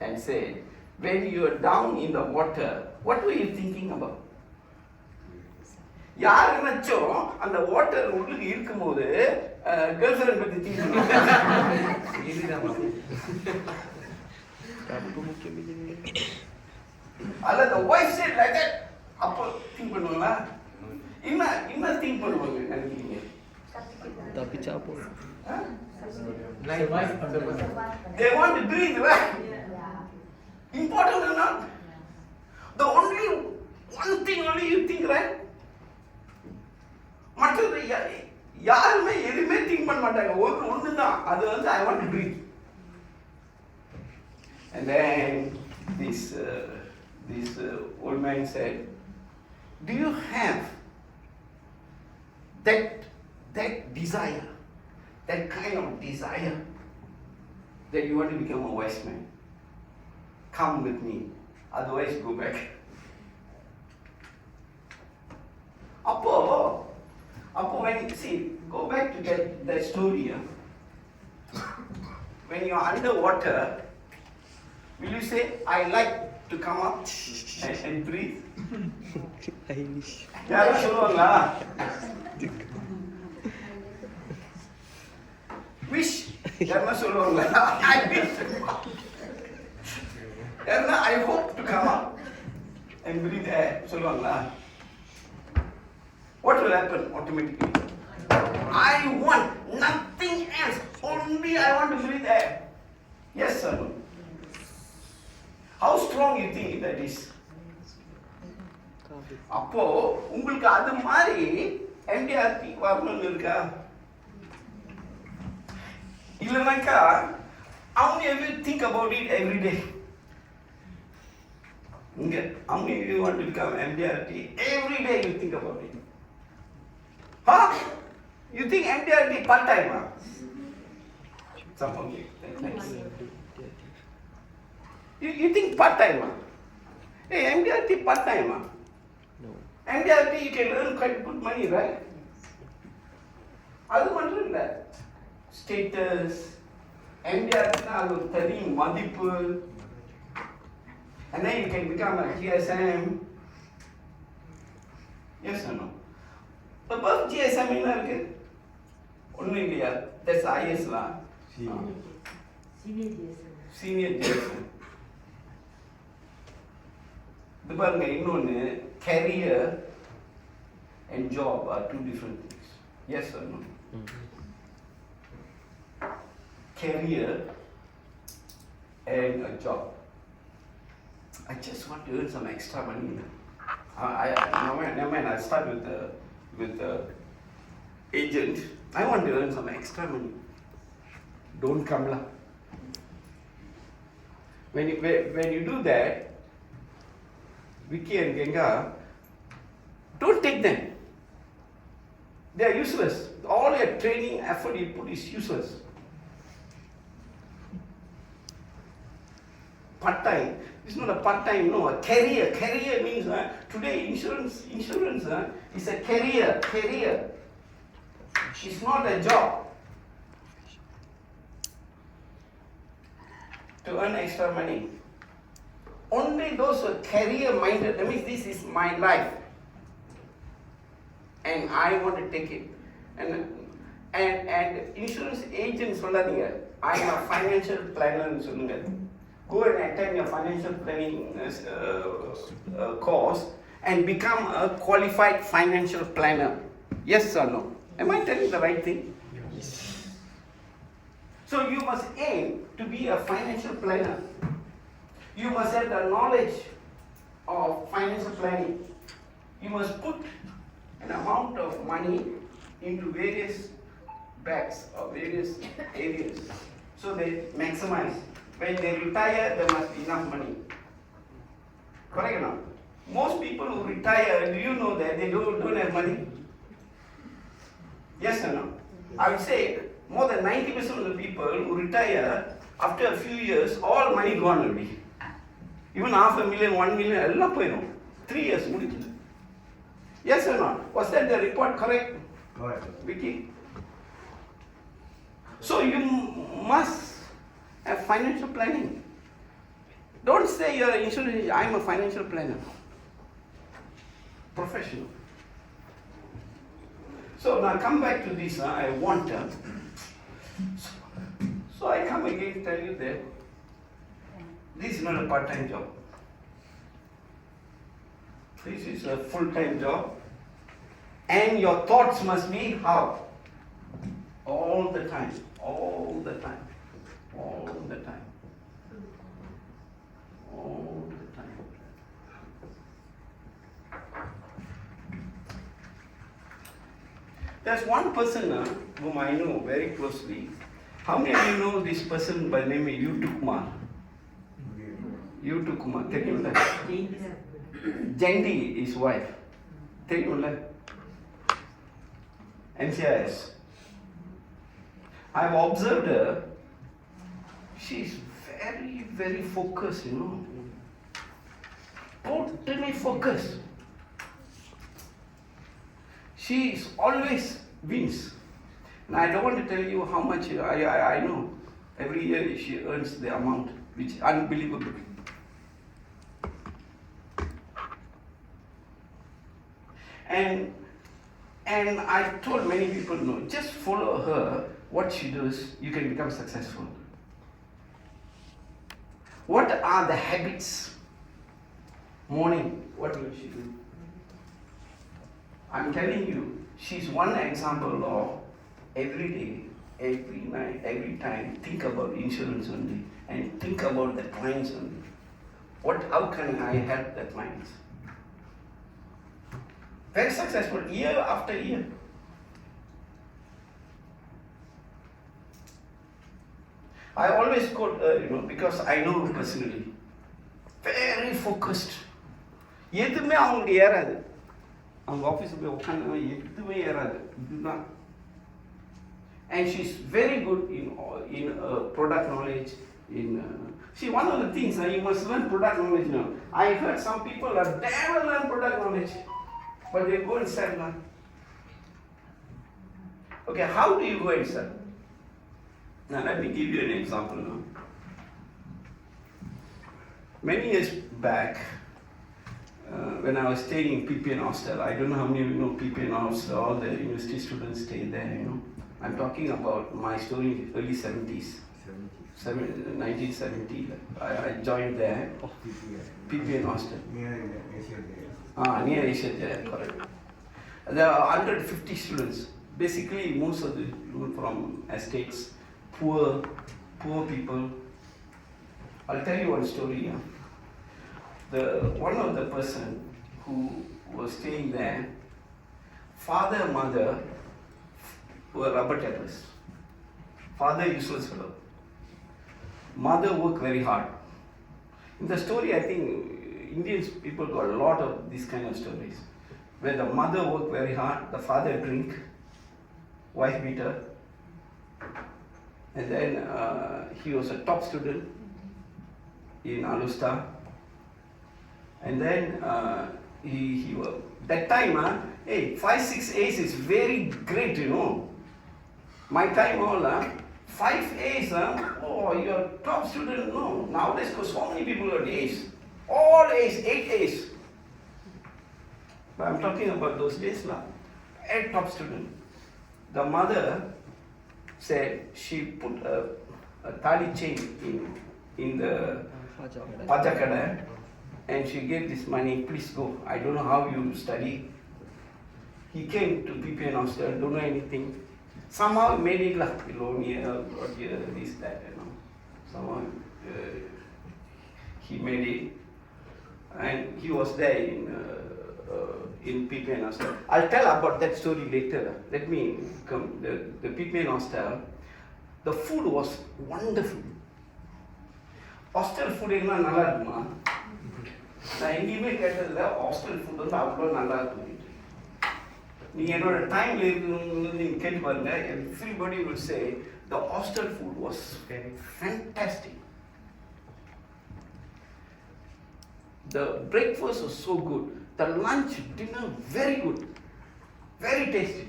and said, when you are down in the water, what were you thinking about? யார் நினைச்சோம் அந்த water உள்ளுக்கு இருக்கும்போது girl friend பத்தி think அல்ல the wife said like that அப்போ think பண்ணுவாங்களா இன்னும் திங்க் பண்ணுவாங்க நினைக்கிறீங்க தப்பிச்சா போதும். they want to breathe, right? Important or not? The only one thing only you think, right? மற்றது யாருமே எதுவுமே திங்க் பண்ண மாட்டாங்க. ஒன்று தான், அது வந்து I want to breathe. And then this old man said, do you have that desire, that kind of desire that you want to become a wise man? Come with me, otherwise go back. Appo when you see, go back to that story. When you are underwater, will you say, I like to come up and breathe? Irish. யாரும் சொல்லுவாங்களா? Wish. யாரும் சொல்லுவாங்களா? I wish. யாரும் I hope to come up and breathe air. சொல்லுவாங்களா? What will happen automatically? I want nothing else. Only I want to breathe air. Yes or no? How strong you think that is? அப்போ உங்களுக்கு அது மாதிரி MDRT வரணும்னு இருக்கா? இல்லைனாக்கா how many of you think about it every day? How many of you want to become MDRT? Every day you think about it. Huh? You think MDRT part-time? Huh? Some of you. Thanks. You think part-time? Huh? Hey, MDRT part-time? Huh? No. MDRT you can earn quite good money, right? அது மட்டும் இல்லை, status MDRT அது ஒரு தனி மதிப்பு. And then you can become a GSM. Yes or no? Above GSM என்ன இருக்கு? ஒன்றும் இல்லையா? That's IS lah. Senior GSM. இது பாருங்க, இன்னொன்று career and job are two different things. Yes or no? Career and a job. I just want to earn some extra money. Never mind, I'll start with the agent. I want to earn some extra money. Don't come lah. When you do that, Vicky and Genga, don't take them. They are useless. All your training effort you put is useless. Part-time. It's not a part-time, no, a career. Career means today insurance is a career. It's not a job. To earn extra money. Only those who are career-minded, that means this is my life. And I want to take it. And insurance agent சொல்லாதீங்க, I am a financial planner சொல்லுங்க. Go and attend your financial planning course and become a qualified financial planner. Yes or no? Am I telling the right thing? Yes. So you must aim to be a financial planner. You must have the knowledge of financial planning. You must put an amount of money into various bags or various areas so they maximize. When they retire, there must be enough money. Correct or not? Most people who retire, do you know that they don't have money? Yes or no? I would say more than 90% of the people who retire, after a few years, all money gone already. Even $500,000, $1 million, எல்லாம் போயிடும். 3 years முடிஞ்சது. Yes or not? Was that the report correct? Correct. Vicky? So you must have financial planning. Don't say you're an insurance agent. I'm a financial planner. Professional. So now come back to this. I want. So I come again tell you that this is not a part-time job. This is a full-time job. And your thoughts must be how? All the time. All the time. All the time. All the time. There's one person whom I know very closely. How many of you know this person by the name of Yutukmar? Yutukmar. தெரியும்ல? Jendi, his wife. தெரியும்ல? NCIS. I've observed her. She's very, very focused, you know. Totally focused. She is always wins. And I don't want to tell you how much I know. Every year she earns the amount, which is unbelievable. And I told many people, no, just follow her, what she does, you can become successful. What are the habits? Morning, what will she do? I'm telling you, she's one example of every day, every night, every time, think about insurance only and think about the clients only. How can I help the clients? Very successful, year after year. I always quote her, because I know her personally. Very focused. எதுவுமே அவங்களுக்கு ஏறாது. அவங்க ஆஃபீஸில் போய் உட்காந்து எதுவுமே ஏறாது. இதுதான். And she's very good in product knowledge. See, one of the things, you must learn product knowledge now. I heard some people are never learn product knowledge. But they go and sell now. Okay, how do you go and sell? Now let me give you an example now. Many years back, when I was staying in PPN hostel, I don't know how many of you know PPN hostel, all the university students stay there, I'm talking about my story in early 70s. 1970. I joined there. PPN hostel. Near Asia there, correct. There are 150 students. Basically, most of the people from estates, poor people. I'll tell you one story. One of the person who was staying there, father and mother were rubber tappers. Father useless fellow. Mother worked very hard. In the story, I think Indian people got a lot of these kind of stories, where the mother worked very hard, the father drink, wife beater, and then he was a top student in Alusta, and then he was, that time, 5-6 A's is very great, My time all, 5 A's, you're a top student, no. Nowadays, because so many people got A's. All A's, 8 A's. But I'm talking about those days now. 8 top student. The mother said she put a tali chain in the pajakada and she gave this money, please go. I don't know how you study. He came to PPN hostel, don't know anything. Somehow made it like loan here, got here, this, that, Somehow he made it. And he was there in PPN hostel. I'll tell about that story later. Let me come. The PPN hostel, the food was wonderful. Hostel food என்ன நல்லா இருக்குமா? நான் எங்கேயுமே கேட்டதில்ல hostel food வந்து அவ்வளோ நல்லா இருக்கும். நீங்கள் என்னோட டைமில் இருக்கணும்னு நீங்கள் கேட்டு பாருங்க. Everybody will say the hostel food was very fantastic. The breakfast was so good. The lunch, dinner, very good. Very tasty.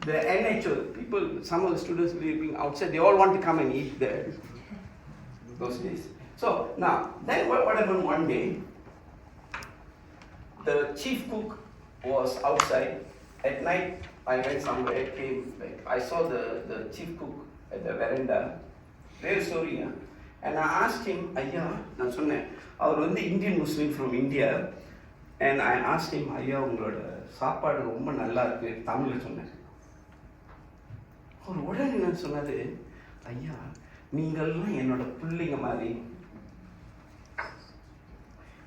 The NHO, people, some of the students living outside, they all want to come and eat there. those days. So now, then what happened one day, the chief cook was outside. At night, I went somewhere, came back. I saw the chief cook at the veranda. Real story, huh? And I asked him, Ayya, நான் சொன்னேன், அவர் வந்து Indian Muslim from India. And I asked him, ஐயா உங்களோட சாப்பாடு ரொம்ப நல்லா இருக்கு, தமிழ்ல சொன்னேன். அவர் உடனே நான் சொன்னது, ஐயா நீங்கள்லாம் என்னோட பிள்ளைங்க மாதிரி,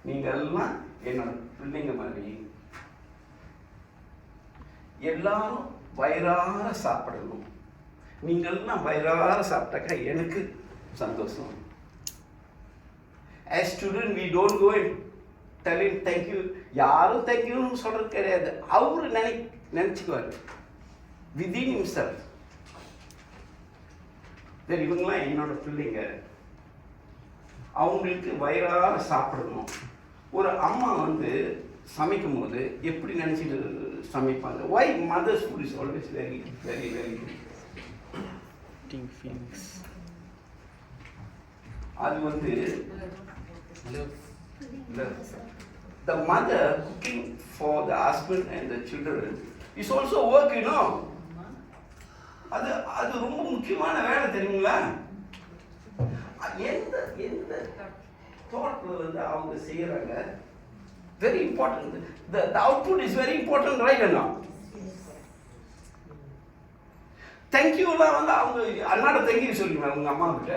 நீங்கள்லாம் என்னோட பிள்ளைங்க மாதிரி, எல்லாரும் வயிறார சாப்பிடணும், நீங்கள்லாம் வயிறார சாப்பிட்டாக்கா எனக்கு சந்தோஷம். As student we don't go and tell him thank you. யாரும் thank you சொல்றது கிடையாது. அவரு நினைச்சுக்குவாரு within himself. இவங்கெல்லாம் என்னோட பிள்ளைங்க, அவங்களுக்கு வயிறார சாப்பிடணும். ஒரு அம்மா வந்து சமைக்கும் போது எப்படி நினைச்சிட்டு சமைப்பாங்க? Why mother's food is always very very very good? Feelings. அது வந்து the mother cooking for the husband and the children is also work, you know. அது ரொம்ப முக்கியமான வேலை தெரியுங்களா? எந்த தாட்ல வந்து அவங்க செய்யறாங்க, very important. The output is very important, right or not? Thank you எல்லாம் வந்து அவங்க அண்ணாட thank you சொல்லுங்க உங்க அம்மா கிட்ட.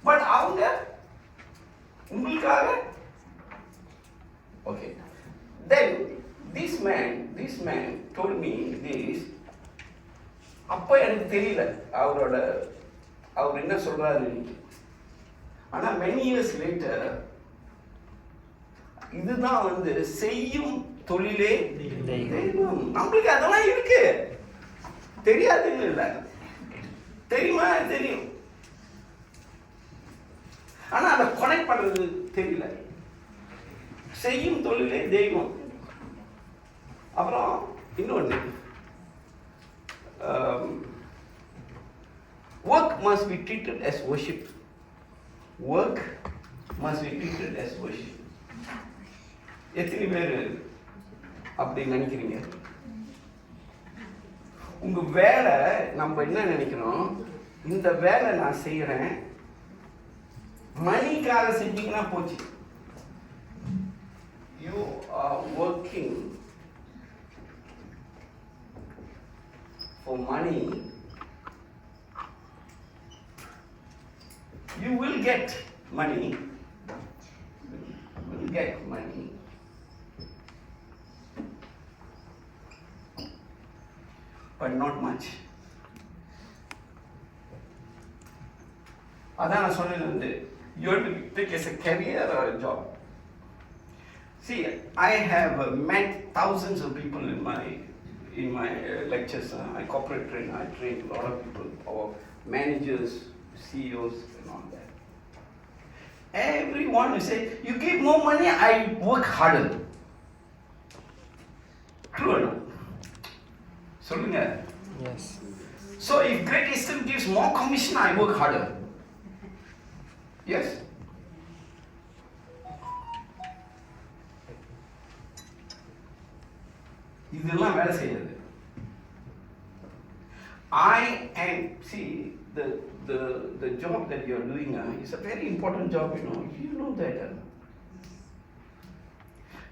பட் அவங்க உங்களுக்காக okay. Then this man told me this. அப்ப எனக்கு தெரியல அவர் என்ன சொல்றாரு. ஆனா many years later இதுதான் வந்து செய்யும் தொழிலே தெய்வம். நம்மளுக்கு அதெல்லாம் இருக்கு, தெரியாதுன்னு இல்ல, தெரியுமா? தெரியும். ஆனா அதை கனெக்ட் பண்றது தெரியல. செய்யும் தொழிலே தெய்வம். அப்புறம் இன்னொன்று, work must be treated as worship. Work must be treated as worship. எத்தனை பேர் அப்படி நினைக்கிறீங்க? உங்க வேலை நம்ம என்ன நினைக்கிறோம், இந்த வேலை நான் செய்யறேன் மணிக்காக செஞ்சீங்கன்னா போச்சு. You are working for money. You will get money. You will get money. But not much. அதான் நான் சொன்னது வந்து, you have to take as a career or a job. See, I have met thousands of people in my lectures. I corporate train, I train a lot of people, our managers, CEOs and all that. Everyone will say, you give more money, I work harder. True or not? சொல்லுங்க. Yes. So if Great Eastern gives more commission, I work harder. Yes. இதெல்லாம் வேலை செய்யாது. I am, see, the job that you are doing is a very important job, you know. You know that.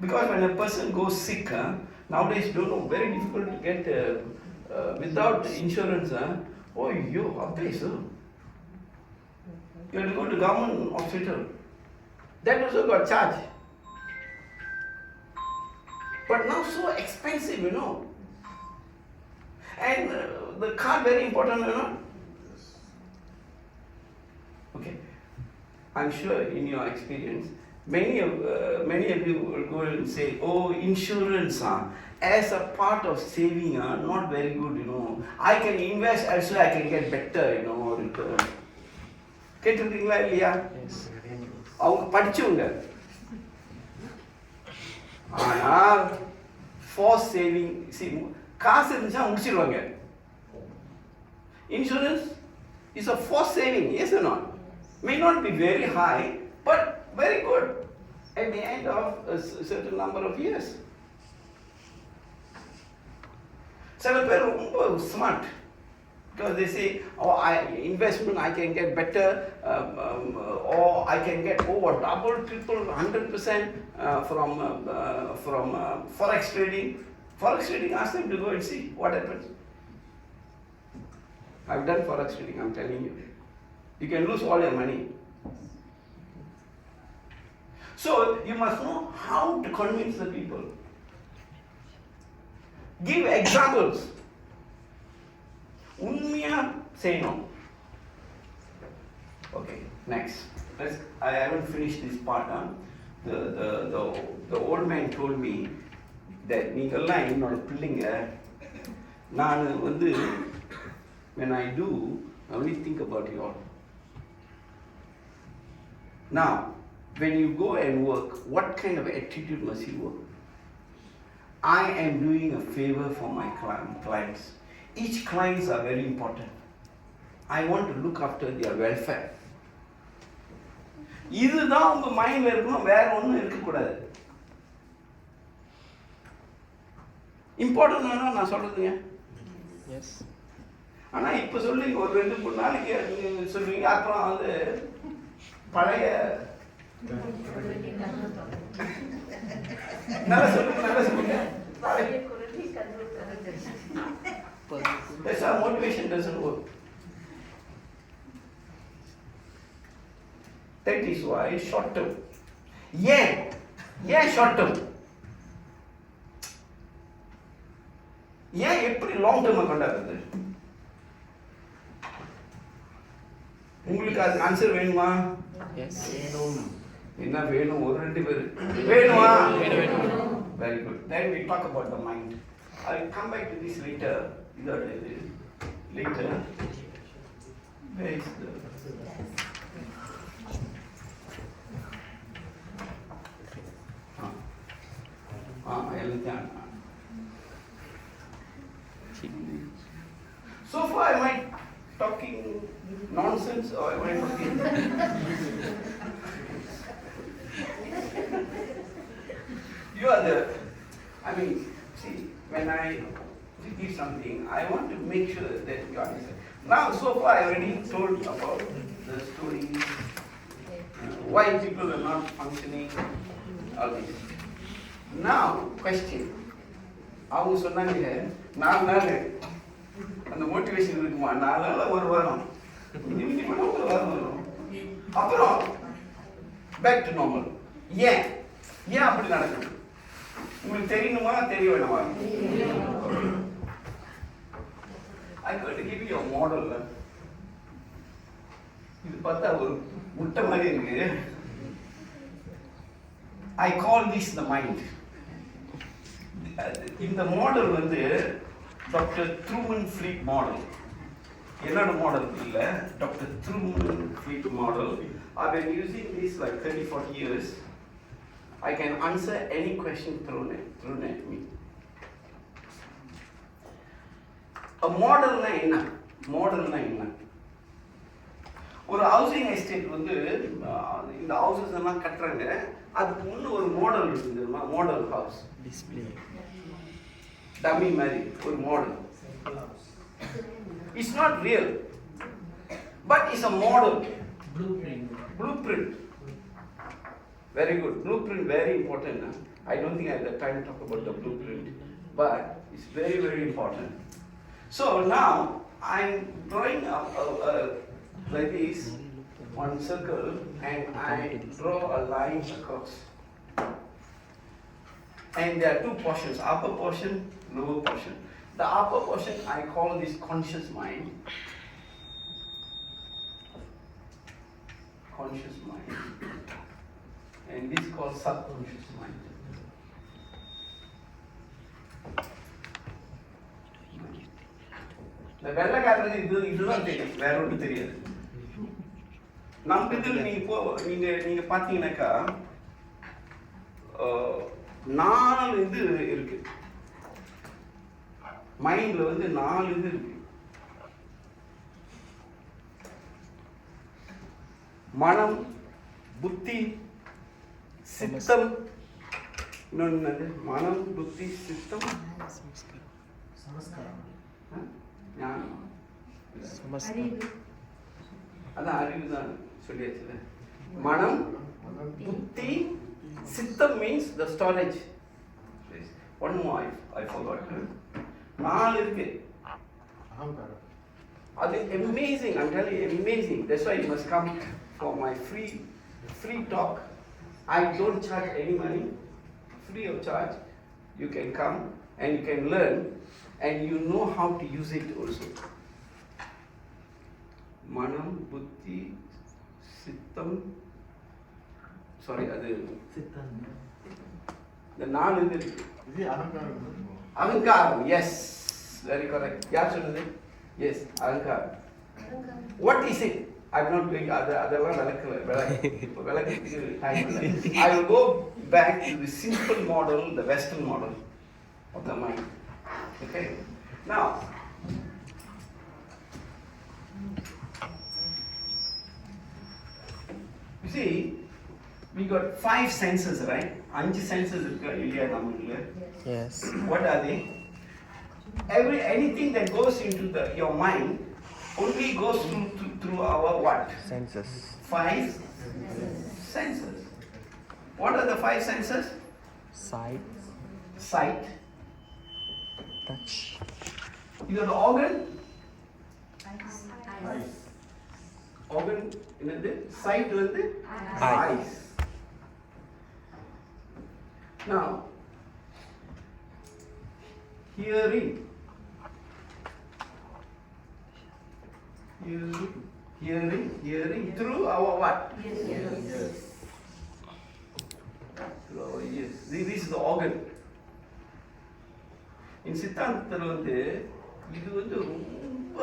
Because when a person goes sick, nowadays, don't know, very difficult to get without insurance. Oh, you abase. You have to go to government hospital. That also got charged. But now so expensive, you know. And the car very important, you know. Okay. I'm sure in your experience, many of you will go and say, oh, insurance as a part of saving not very good, you know. I can invest elsewhere, I can get better, you know, return. கேட்டிருக்கீங்களா இல்லையா? அவங்க படிச்சவங்க. ஆனால் for saving, see, காசு இருந்துச்சா முடிச்சிருவாங்க. Insurance is a forced saving, yes or not? May not be very high, but very good at the end of a certain number of years. சில பேர் ரொம்ப smart because they say, oh, investment I can get better, or I can get over double, triple, 100% from forex trading. Forex trading, ask them to go and see what happens. I've done forex trading, I'm telling you. You can lose all your money. So you must know how to convince the people. Give examples. Unmiya say no. Okay, next. I haven't finished this part. The old man told me that நீங்கெல்லாம் என்னோட பிள்ளைங்க. நான் வந்து when I do, I only think about you all. Now, when you go and work, what kind of attitude must you work? I am doing a favor for my clients. Each clients are very important. I want to look after their welfare. இதுதான் உங்க மைண்ட்ல இருக்கணும், வேற ஒன்றும் இருக்கக்கூடாது. Important வேணா நான் சொல்றதுங்க. எஸ். ஆனா இப்ப சொல்லுங்க, ஒரு 2-3 நாளைக்கு சொல்லுவீங்க, அப்புறம் அது பழைய நல்லா சொல்லுங்க. That's how motivation doesn't work. That is why short term. Yeah, short term. ஏன் எப்படி லாங் டேர்ம் கொண்டாடுறது? உங்களுக்கு அது ஆன்சர் வேணுமா? எஸ். என்ன வேணும்? ஒரு 2 பேர் வேணுமா? வேணும். Very good. Then we talk about the mind. I'll come back to this later. Later. Where is the... So far, am I talking nonsense or am I talking? You are the, I mean, see, when I give something, I want to make sure that you understand. Now, so far, I already told about the stories, why people are not functioning, all this. Now, question. அவங்க சொன்னாங்க 4 நாள் அந்த motivation இருக்குமா? 4 நாள் ஒரு வாரம், minimum ஒரு வாரம் வரும், அப்புறம் பேக் டு நார்மல். ஏன் அப்படி நடக்குது? உங்களுக்கு தெரியணுமா, தெரிய வேணுமா? I'm going to give you a model. இது பார்த்தா ஒரு முட்டை மாதிரி இருக்கு. I call this the mind. இந்த மாடல் வந்து டாக்டர் த்ரூமன் ஃப்ளீட் மாடல். என்னோட மாடல் இல்ல, doctor Truman Fleet model. I've been using this like 30-40 years. I can answer any question thrown at me. A modelனா என்ன? ஒரு ஹவுசிங் எஸ்டேட் வந்து இந்த houses எல்லாம் கட்டுறாங்க, அதுக்கு முன்ன ஒரு மாடல் இருக்குது, மாடல் ஹவுஸ் டிஸ்ப்ளே டம்மி மாதிரி ஒரு model. It's not real, but it's a model. Blueprint. Very good. Blueprint, very important. I don't think I have the time to talk about the blueprint, but it's very, very important. So now I'm drawing like this, one circle, and I draw a line across. And there are 2 portions, upper portion, lower portion. The upper portion I call this conscious mind. And this is called subconscious mind. இந்த வெள்ளைக்காரனுக்கு இதுதான் தெரியும், வேற ஒன்றும் தெரியாது. நம்ம இதில் நீங்க பார்த்தீங்கன்னாக்கா 4 இது இருக்கு. மைண்ட்ல வந்து 4 இது இருக்கு. மனம், புத்தி, சித்தம், இன்னொன்று மனம், புத்தி, சித்தம், ஞானம். அதான் அறிவு தான் சொல்லியாச்சுல. மனம், புத்தி, சித்தம் means the storage. One more I forgot. 4 இருக்கு. அது amazing, I'm telling you, amazing. That's why you must come for my free talk. I don't charge any money, free of charge. You can come and you can learn and you know how to use it also. Manam, buddhi, sittam, sorry, அது the 4 இது அகங்காரம். Yes, very correct. யார் சொன்னது? Yes, அகங்காரம். What is it? I'm not going, அதெல்லாம் விளக்கத்துக்கு time இல்லை. I will go back to the simple model, the Western model of the mind. Okay? Now, you see, we got 5 senses, right? 5 senses irukku இல்லையா நமக்குள்ள? Yes. What are they? Anything that goes into your mind only goes through our what? Senses. 5 senses. What are the 5 senses? Sight. Sight. Touch. You got the organ? Organ என்னது? Sight வந்து eyes. Now, hearing. Hearing through our what? Yes. Through our ears. This is the organ. In சித்தாந்தத்தில் வந்து இது வந்து ரொம்ப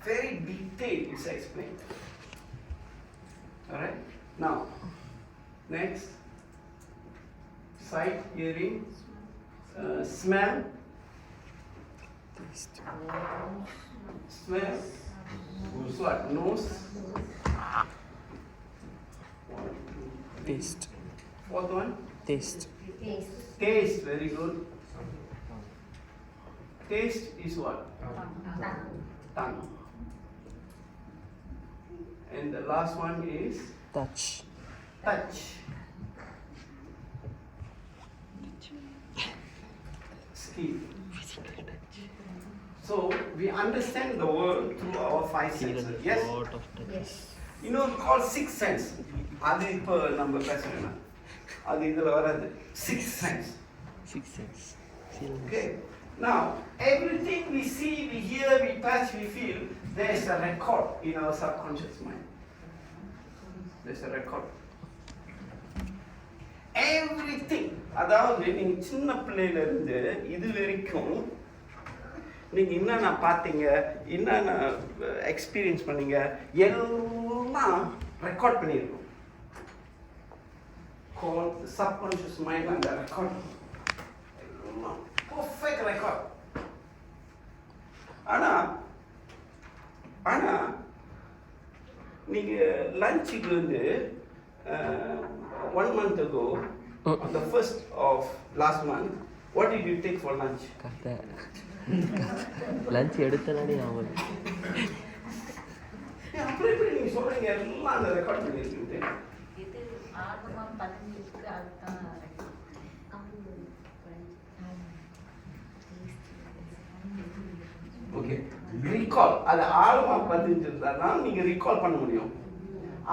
very detailed is explained. Alright? Now, next, sight, hearing, smell. Taste. Smell. What? Nose. Taste. Fourth one? Taste. Taste. Very good. Taste is what? Tongue. And the last one is Touch. touch. Skin. So we understand the world through our 5 senses. Yes? You know, called 6th sense. அது இப்போ நம்ம பேசுறோம்னா அது இதுல வராது. 6th sense. 6 sense. Okay. Now, everything we see, we hear, we touch, we feel, there is a record in our subconscious mind. There's a record. Everything. அதாவது நீங்க சின்ன பிள்ளையில இருந்து இது வரைக்கும் நீங்க என்னென்ன பார்த்தீங்க, என்னென்ன எக்ஸ்பீரியன்ஸ் பண்ணீங்க, எல்லாம் ரெக்கார்ட் பண்ணியிருக்கோம். Called the subconscious mind and the record. Perfect record. ஆனா நீங்க லஞ்சுக்கு வந்து 1 month ago, on the 1st of last month, what did you take for lunch? கதை லஞ்ச் எடுத்தலானே ஆகும். அப்படி எப்படி நீங்க சொல்றீங்க எல்லாம் அந்த ரெக்கார்ட் பண்ணிருக்கீங்க? இது ஆர்வமா பதிஞ்சிருக்கு. அதுதான் ஓகே, ரீகால். அது ஆழமா பதிஞ்சிருந்தா நீங்க ரீகால் பண்ண முடியும்.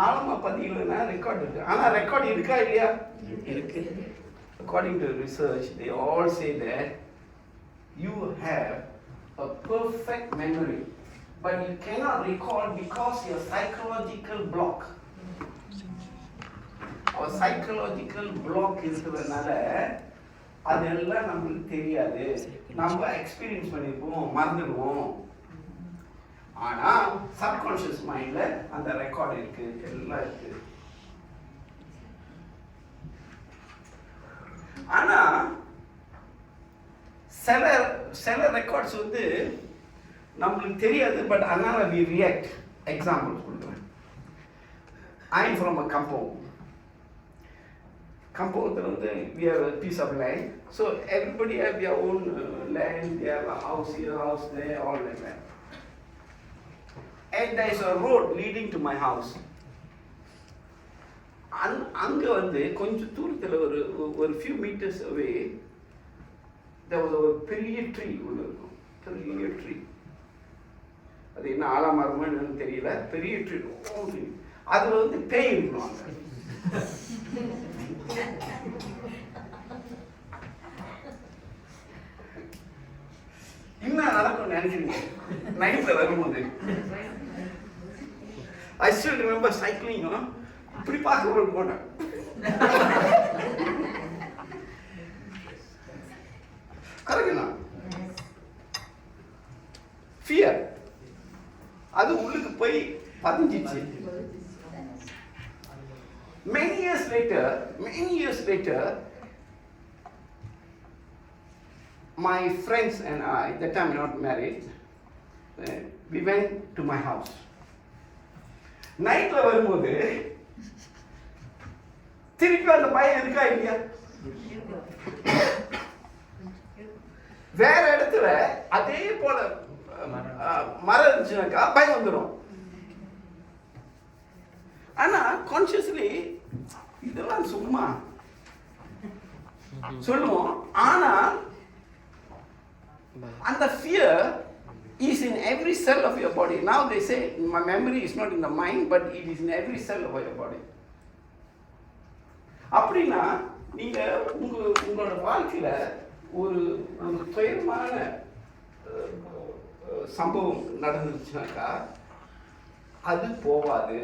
ஆழமா பதியலன்னா ரெக்கார்ட் இருக்கு. ஆனா ரெக்கார்ட் இருக்கா இல்லையா? இருக்கு. According to research, they all say that you have a perfect memory, but you cannot recall because your psychological block. Our psychological block இருக்கிறதுனால அதெல்லாம் நம்மளுக்கு தெரியாது. நம்ம எக்ஸ்பீரியன்ஸ் பண்ணிருப்போம், மறந்துடுவோம். ஆனா சப்கான்ஷியஸ் மைண்ட்ல அந்த ரெக்கார்ட் இருக்கு, எல்லாம் இருக்கு. ஆனா சில ரெக்கார்ட்ஸ் வந்து நம்மளுக்கு தெரியாது, பட் அதனால we react. எக்ஸாம்பிள் சொல்றேன். I am from a kampung. Kampung, we have a piece of land. So everybody have their own land. They have a house here, house there, all like that. And there is a road leading to my house. அங்கே கொஞ்சம் தூரத்தில் ஒரு few meters away there was a பெரிய tree ஒன்று இருக்கும், பெரிய tree. அது என்ன ஆலமரம்னு தெரியல, பெரிய tree. அதில் பேய் இருக்கணும். என்ன நடக்கும்னு நினைக்கிறீங்க? நைட்டில் வரும்போது I still remember cycling, இப்படி பார்க்க போனேன். கரெக்டுண்ணா? ஃபியர் அது உள்ளுக்கு போய் பதிஞ்சிச்சு. Many years later, my friends and I, that time not married, we went to my house. நைட்ல வரும்போது திருப்பி அந்த பையன் இருக்கா இல்லையா? வேற இடத்துல அதே போல மரம் இருந்துச்சுனாக்கா பயம் வந்துடும். ஆனா கான்சியஸ்லி இதெல்லாம் சும்மா சொல்லுவோம். ஆனா அந்த fear is in every cell of your body. Now they say my memory is not in the mind, but it is in every cell of your body. அப்படின்னா நீங்க உங்களோட வாழ்க்கையில ஒரு துயரமான சம்பவம் நடந்துச்சுனாக்கா அது போவாது,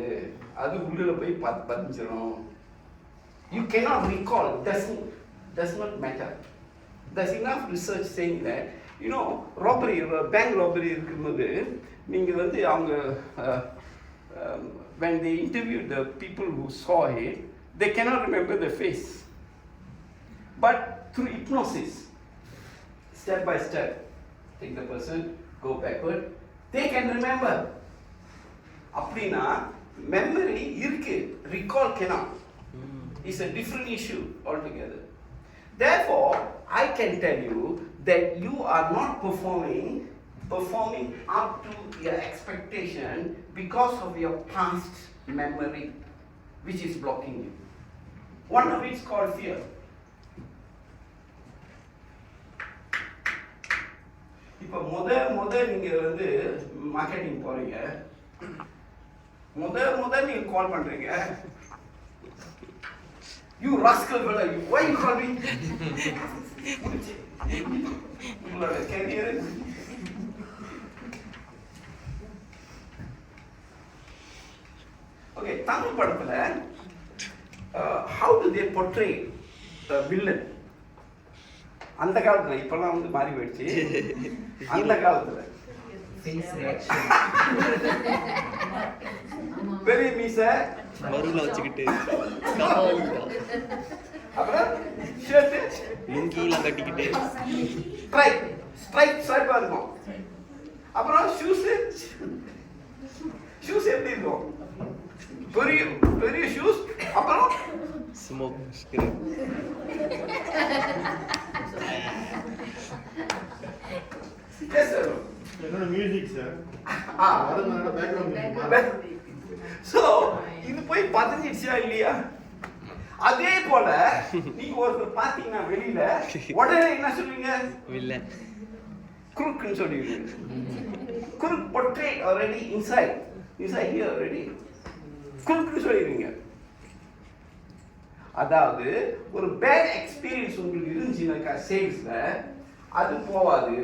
அது உள்ள போய் பதிஞ்சிடும். You cannot recall, does not matter. There's enough research saying that, you know, robbery, bank robbery இருக்கும்போது நீங்க அவங்க when they interviewed the people who saw it, they cannot remember the face. But through hypnosis, step by step, take the person, go backward, they can remember. அப்படின்னா memory இருக்கு, recall cannot. It's a different issue altogether. Therefore, I can tell you that you are not performing up to your expectation because of your past memory, which is blocking you. One of it is called fear. இப்போ முத நீங்க marketing போறீங்க, முத நீங்க கால் பண்றீங்க, you rascal brother, why you call me? உங்களோட carrier okay. Tamil படத்துல how do they portray the villain? அந்த காலத்துல, இப்பெல்லாம் மாறி போயிடுச்சு. அந்த காலத்துல பெரிய மீசை மருல வச்சுக்கிட்டு அப்புறம் ஷர்ட் லுங்கிலாம் கட்டிக்கிட்டு ஸ்ட்ரைப்பா இருக்கும். அப்புறம் ஷூஸ் எப்படி இருக்கும்? பெரிய பெரிய ஷூஸ். அப்புறம் ஸ்மோக் எஸ் சார். என்னோட மியூசிக் சார். அதனால பேக்ரவுண்ட். சோ இது போய் பதிஞ்சிடுச்சா இல்லையா? அதே போல நீங்க ஒருத்தர் பாத்தீங்கன்னா வெளியில உடனே என்ன சொல்லுவீங்க? இல்ல குறுக்குன்னு சொல்லுவீங்க. குறுக்கு portray already inside here already. குறுக்குன்னு சொல்லுவீங்க. அதாவது ஒரு பேட் எக்ஸ்பீரியன்ஸ் உங்களுக்கு இருந்துச்சுனாக்கா சேல்ஸ்ல அது போவாது.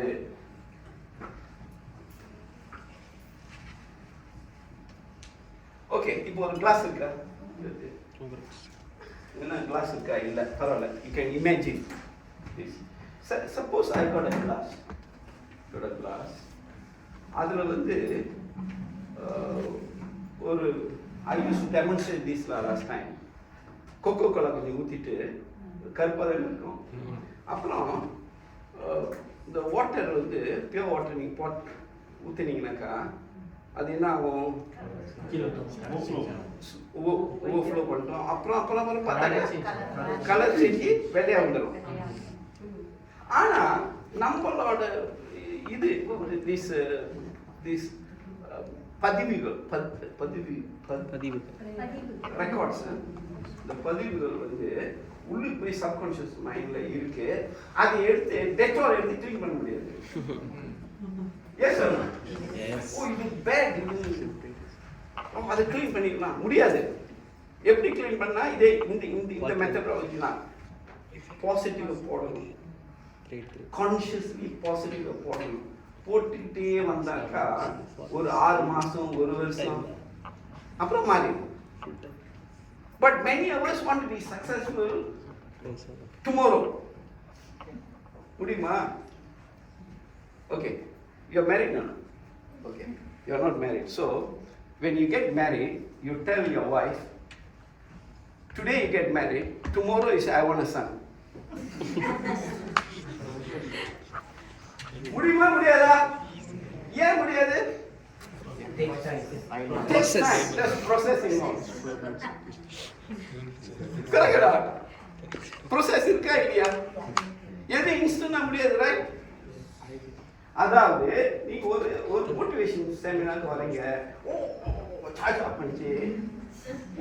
ஓகே, இப்போ ஒரு கிளாஸ் இருக்கா? என்ன கிளாஸ் இருக்கா? இல்ல, பரவாயில்ல. You can imagine this. Suppose I got a glass. அதுல ஒரு I used to demonstrate this last time. Coca Cola கொஞ்சம் ஊற்றிட்டு கருப்பதாக இருக்கும். அப்புறம் இந்த வாட்டர் பியூர் வாட்டர் நீங்கள் ஊற்றினீங்கனாக்கா அது என்ன ஆகும்? ஓவர்ஃப்ளோ பண்ணுறோம். அப்புறம் பார்த்தா கலர் செஞ்சு வெள்ளையாக வந்துடும். ஆனால் நம்மளோட இது திஸ் பதிவுகள் ரெக்கார்ட்ஸ், இந்த பதிவுகள் வந்து உள்ளுக்கு போய் சப்கான்ஷியஸ் மைண்டில் இருக்கு. அதை எடுத்து டெட்டால் எடுத்து க்ளீன் பண்ண முடியாது. Yes sir. ஓ இது பேட், அதை க்ளீன் பண்ணிக்கலாம் முடியாது. எப்படி க்ளீன் பண்ணால் இதே இந்த மெத்தடாலஜி தான். பாசிட்டிவாக போடணும், கான்ஷியஸ்லி பாசிட்டிவாக போடணும். போட்டுக்கிட்டே வந்தாக்கா ஒரு 6 மாதம் 1 வருஷம் அப்புறம் மாறிடும். But many of us want to be successful tomorrow. முடியுமா? Okay, you are married now. Okay, you are not married. So when you get married, you tell your wife, today you get married, tomorrow you say I want a son. முடியுமா முடியாதா? ஏன் முடியாது? Processing on. கரெக்டா? Process இருக்கா இல்லையா? எது இன்ஸ்டன்டா முடியாது, right? அதாவது நீங்க ஒரு மோட்டிவேஷன் செமினாருக்கு வரீங்க, சார்ஜ் ஆஃப் பண்ணிச்சு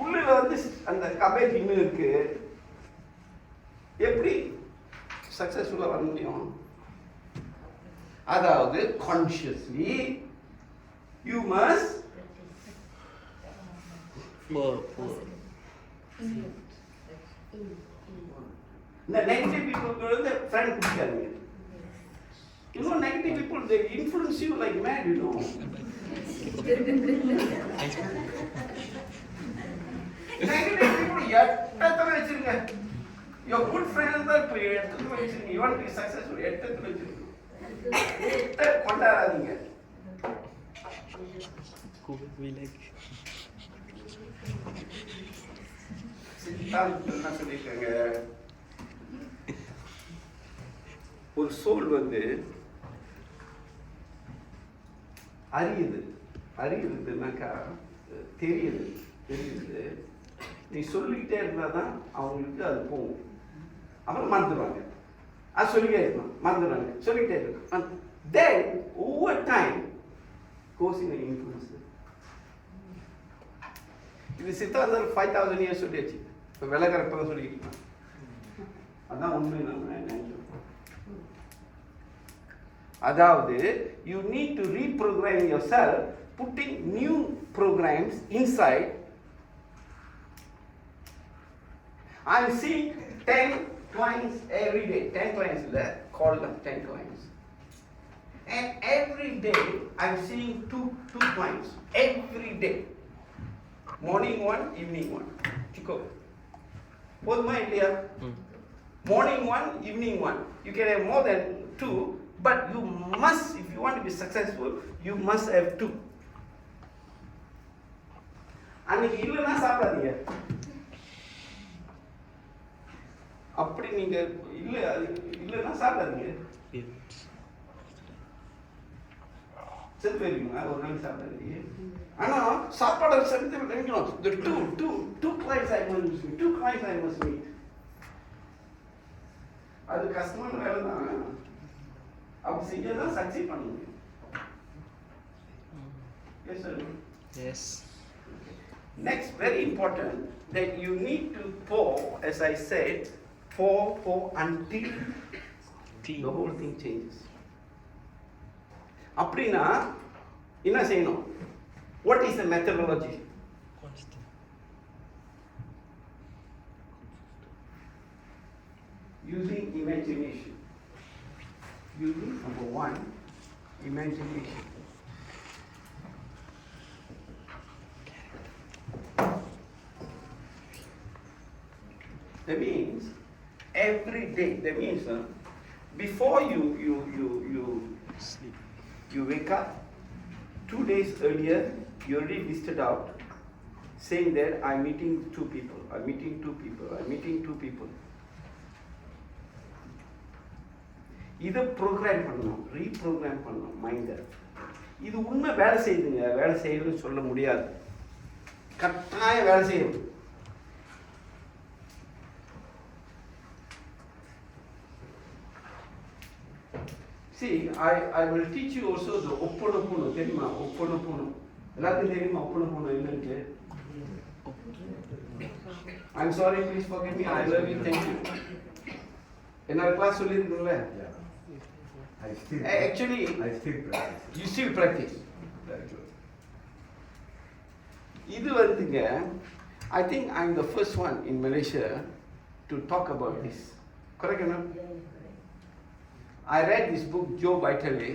உள்ள வந்து அந்த கபேஜ் இன்னும் இருக்கு. எப்படி சக்சஸ்ஃபுல்லா வர முடியும்? அதாவது consciously you must the negative people go the friend kudikaranga. You know, negative people, they influence you like mad, you know. Negative people எட்டத்துல வச்சிருங்க. Your good friends are எட்டத்துல வச்சிருங்க. You want to be successful, எட்டத்துல வச்சிருங்க. எட்ட கொண்டாடாதீங்க. என்ன சொல்லியிருக்காங்க, ஒரு soul வந்து அறியுதுனாக்கா தெரியுது. நீ சொல்லிக்கிட்டே இருந்தாதான் அவங்களுக்கு அது போகும். அப்புறம் மறந்துடுவாங்க. அது சொல்லிக்கிட்டே இருக்கணும், மறந்துடுவாங்க, சொல்லிக்கிட்டே இருக்கணும். Then over time goes in an influence. இது சித்தாந்தர் 5000 years சொல்லியாச்சு. இப்போ விலகரப்பதான் சொல்லிக்கிட்டு அதான் உண்மை. நம்ம நினைச்சோம். அதாவது you need to reprogram yourself, putting new programs inside. I'm seeing 10 clients every day. 10 clients there, call them 10 clients. And every day I'm seeing two clients. Every day. Morning one, evening one. Chico. Both my idea. Morning one, evening one. You can have more than 2, but you must, if you want to be successful, you must have 2. அன்னைக்கு இல்லைன்னா சாப்பிடாதீங்க. அப்படி நீங்க இல்லைன்னா சாப்பிடாதீங்க. செத்து போயிருக்கீங்களா? ஒரு நாளைக்கு சாப்பிடாதீங்க. ஆனா சாப்பாடு செஞ்சு நினைக்கணும். The two clients I must meet. 2 clients I must meet. அது கஷ்டமான வேலை தான். அப்படி செஞ்சாதான் சக்சீட் பண்ண முடியும். Yes sir. Yes. Next, very important, that you need to pour, as I said, pour until the whole thing changes. அப்படின்னா என்ன செய்யணும்? What is the methodology? Using imagination. Using number 1, imagination. That means every day. That means before you sleep, you wake up. 2 days earlier, you already listed out, saying that I'm meeting 2 people. I'm meeting 2 people. I'm meeting 2 people. இதை program பண்ணணும், reprogramme பண்ணணும் மைண்டை. இது உண்மை வேலை செய்யுதுங்க, வேலை செய்யணும்னு சொல்ல முடியாது, கட்டாயம் வேலை செய்யும். See, I will teach you also the Ho'oponopono. தெரியுமா Ho'oponopono? எல்லாத்துக்கும் தெரியுமா Ho'oponopono என்னன்னு? I'm sorry, please forgive me, I love you, thank you. என்னோட class சொல்லியிருக்கீங்களே? Actually, I still practice. you still practice. Very good. இது வந்துங்க, I think I'm the first one in Malaysia to talk about this. Correct or not? I read this book, Joe Vitale.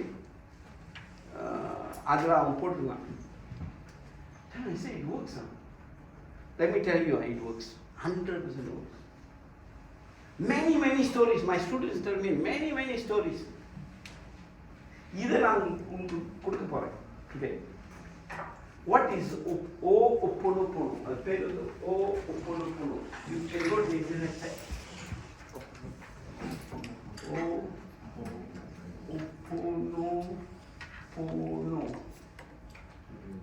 அதில் அவன் போட்டிருந்தான். I say it works. Let me tell you, it works. 100% works. Many stories. My students tell me many stories. இதை நான் உங்களுக்கு கொடுக்க போகிறேன் today. What is Ho'oponopono? அது பேர் வந்து Ho'oponopono. You can go to the internet site. Ho'oponopono.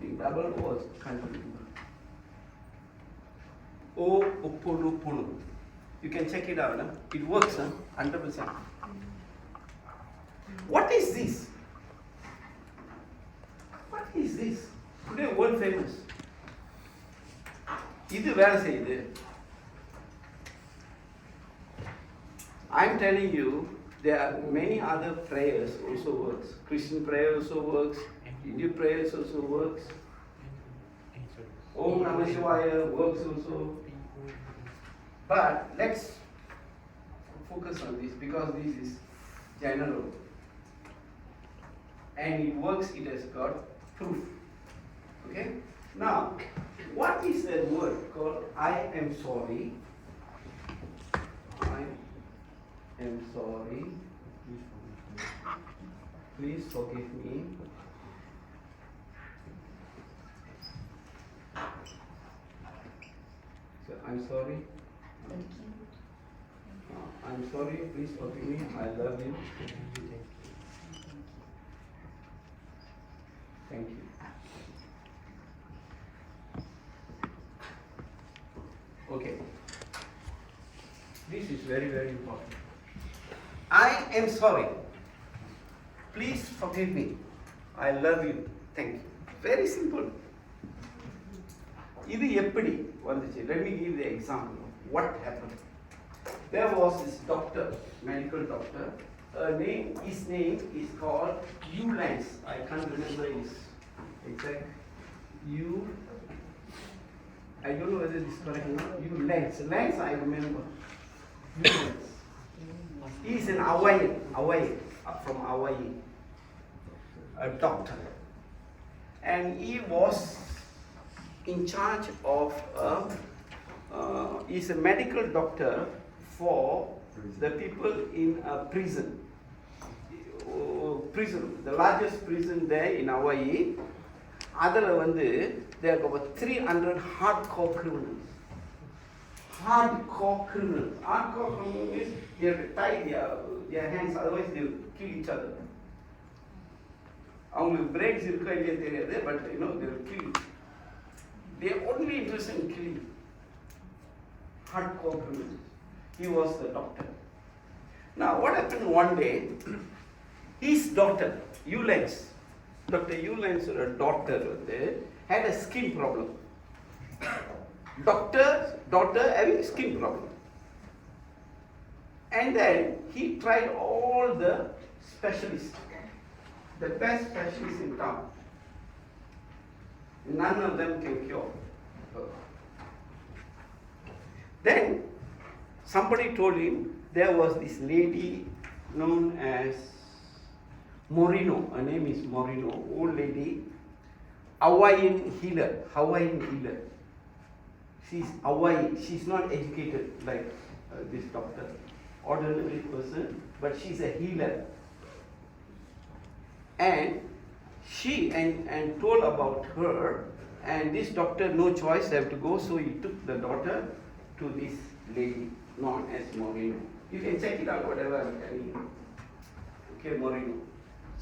The double was confusing. Ho'oponopono. You can check it out. Huh? It works, huh? 100%. What is this? What is this? Today world famous. இது வேலை செய்யுது. I'm telling you, there are many other prayers also works. Christian prayer also works. Hindu prayers also works. Om Namah Shivaya works also. But let's focus on this because this is general. And it works, it has got proof. Okay? Now, what is that word called I am sorry? I am sorry. Please forgive me. So, I'm sorry. I'm sorry, please forgive me. I love you. Thank you. Okay. This is very important. I am sorry. Please forgive me. I love you. Thank you. Very simple. இது எப்படி வந்துச்சு? Let me give the example of what happened. There was this doctor, medical doctor. His name is called Lance. I can't remember his exact. I don't know whether this is correct or not. Lance, I remember. Lance. He is an Hawaii, from Hawaii, a doctor. And he was in charge of, he's a medical doctor for the people in a prison, the largest prison there in Hawaii. There are over 300 hardcore criminals. Hardcore criminals means they have to tie their hands, otherwise they will kill each other. அவங்களுக்கு breaks இருக்கோ இல்லையோ தெரியாது, but they will kill. They are only interested in killing. Hardcore criminals. He was the doctor. Now what happened one day, his daughter, Dr. Eulance's daughter had a skin problem. Daughter having skin problem. And then he tried all the specialists, the best specialists in town. None of them can cure her. Then somebody told him there was this lady known as Moreno. Her name is Moreno, old lady, Hawaiian healer. She's Hawaii. She's not educated like this doctor, ordinary person, but she's a healer. And she and told about her, and this doctor no choice, have to go, so he took the daughter to this lady known as Moreno. You can check it out, whatever I'm telling you. Okay, Moreno.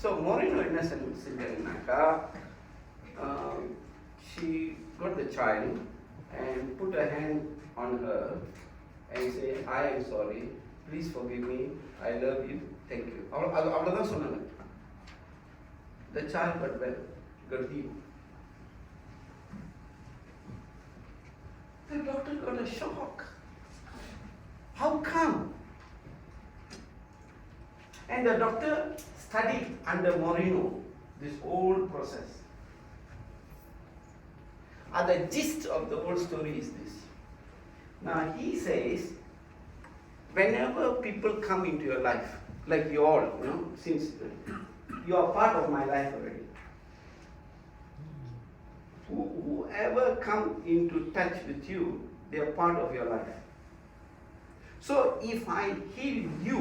So Moreno innocent Cinderella, she got the child and put her hand on her and say, I am sorry, please forgive me, I love you, thank you. அவ்வளவுதான் சொன்னாங்க. The child got well, got healed. The doctor got a shock. How come? And the doctor studied under Moreno this whole process. And the gist of the whole story is this. Now he says, whenever people come into your life, like you all, since you are part of my life already, whoever come into touch with you, they are part of your life. So if I heal you,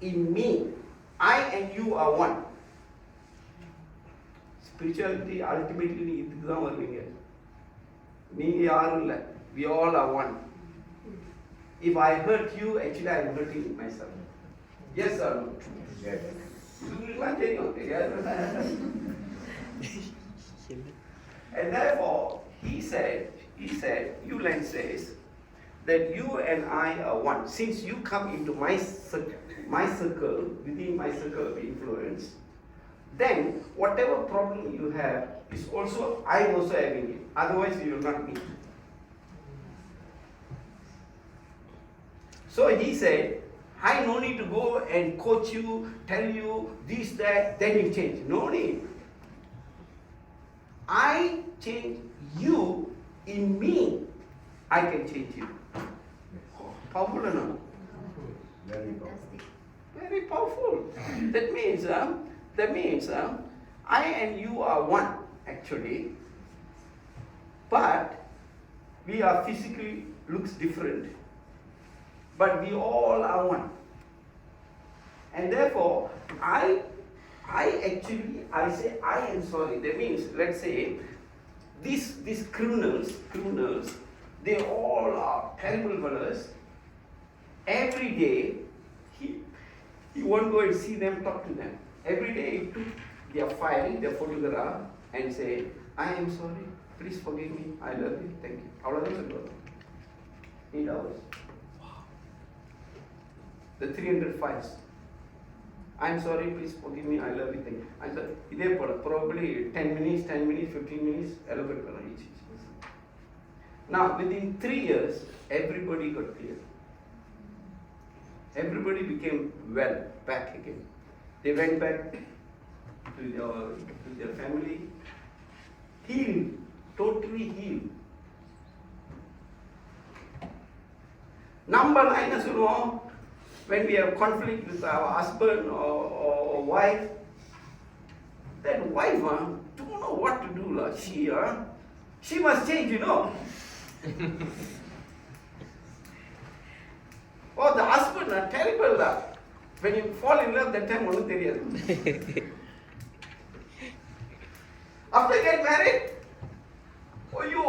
in me, I and you are one. Spirituality ultimately இதுக்கு தான் வருவீங்க. நீங்க யாரும் இல்லை. We all are one. If I hurt you, actually I am hurting myself. Yes or no? Yes. And therefore, he said, Yulan says that you and I are one. Since you come into my circle, within my circle of influence, then whatever problem you have is also, I am also having it. Otherwise, you will not meet. So he said, I no need to go and coach you, tell you this, that, then you change. No need. I change you, in me, I can change you. Powerful or not? Very powerful. Very powerful. That means I and you are one, actually. But we are physically looks different. But we all are one. And therefore, I say I am sorry. That means, let's say, these criminals, they all are terrible fellows. Every day, he won't go and see them, talk to them. Every day, he took their file, their photograph, and say, I am sorry, please forgive me, I love you, thank you. அவ்வளவுதான் சொல்லுவாங்க. 8 hours. The 300 files. I'm sorry, please forgive me, I love you, thank you. I said, இதே போல, probably 10 minutes, 15 minutes, elaborate பண்ணலாம் each. Now, within 3 years, everybody got clear. Everybody became well, back again. They went back to their family, healed, totally healed. Number 9 சொல்லுவோம், when we have conflict with our husband or wife, that wife don't know what to do. She must change, Oh, the husband terrible. When you fall in love, that time ஒன்றும் தெரியாது. After you get married, ஐயோ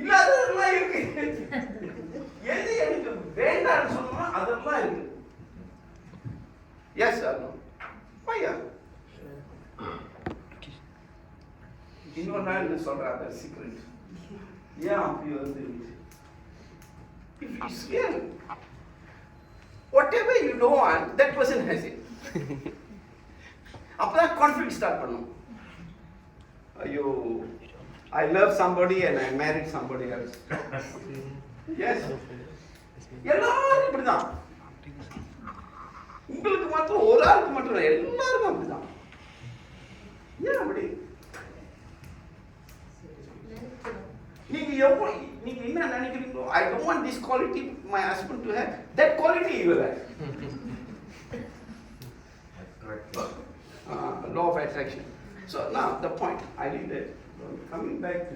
இல்லாததெல்லாம் இருக்கு. எது எனக்கு வேண்டாம்னு சொன்னா அதெல்லாம் இருக்கு. Yes or no? பையா இன்னொரு நாள் என்ன சொல்றாங்க சீக்ரெட். ஏன் அப்படி வந்து if it's real, whatever you don't want, that person has it. அப்பதான் conflict start பண்ணும். ஐயோ I love somebody and I married somebody else. Yes. எல்லாரும் இப்படிதான். உங்களுக்கு மட்டும் ஒரு ஆளுக்கு மட்டும் இல்லை, எல்லாருக்கும் அப்படிதான். ஏன் அப்படி? நீங்க என்ன நினைக்கிறீங்களோ, I don't want this quality my husband to have, that quality he will have. Law of attraction. So now the point, I leave that. Coming back to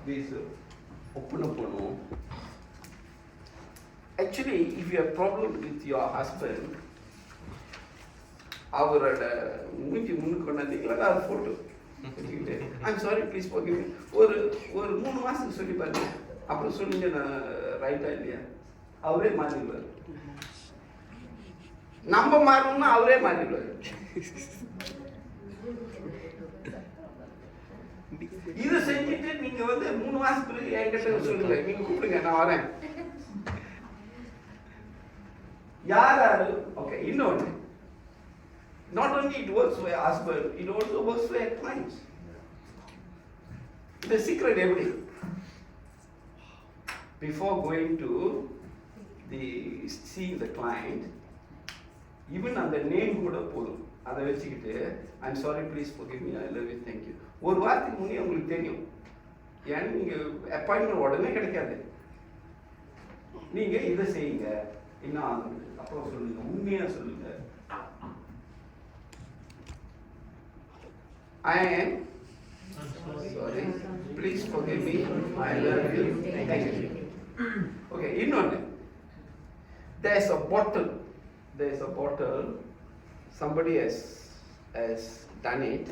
this open up. Actually, if you have problem with your husband, அவரோட மூஞ்சி முன்னுக்கு கொண்டாந்தீங்களா ஒரு photo I'm sorry, please forgive me. ஒரு 3 மாசத்துக்கு சொல்லி பாருங்க, அப்புறம் சொல்லுங்க நான் ரைட்டா இல்லையா, அவரே மாறிடுவார். நம்ம மாறணும்னா அவரே மாறிடுவாரு. இது செஞ்சுட்டு நீங்க வந்து 3 மாசத்துக்கு என்கிட்ட சொல்லுங்க, நீங்க கூப்பிடுங்க, நான் வரேன். யாராரு? ஓகே, இன்னொன்று, not only it works for your husband, it also works for your clients. The secret எப்படி? Before going to see the client, even அந்த நேம் கூட போதும். அதை வச்சுக்கிட்டு I'm sorry, please forgive me, I love you, thank you. ஒரு வாரத்துக்கு முன்னே உங்களுக்கு தெரியும். ஏன்னா நீங்கள் அப்பாயின்மெண்ட் உடனே கிடைக்காது. நீங்கள் இதை செய்யுங்க, என்ன ஆகுது அப்புறம் சொல்லுங்க, உண்மையாக சொல்லுங்க. I am sorry, please forgive me, I love you, thank you. Okay, இன்னொன்று, there's a bottle, somebody has done it.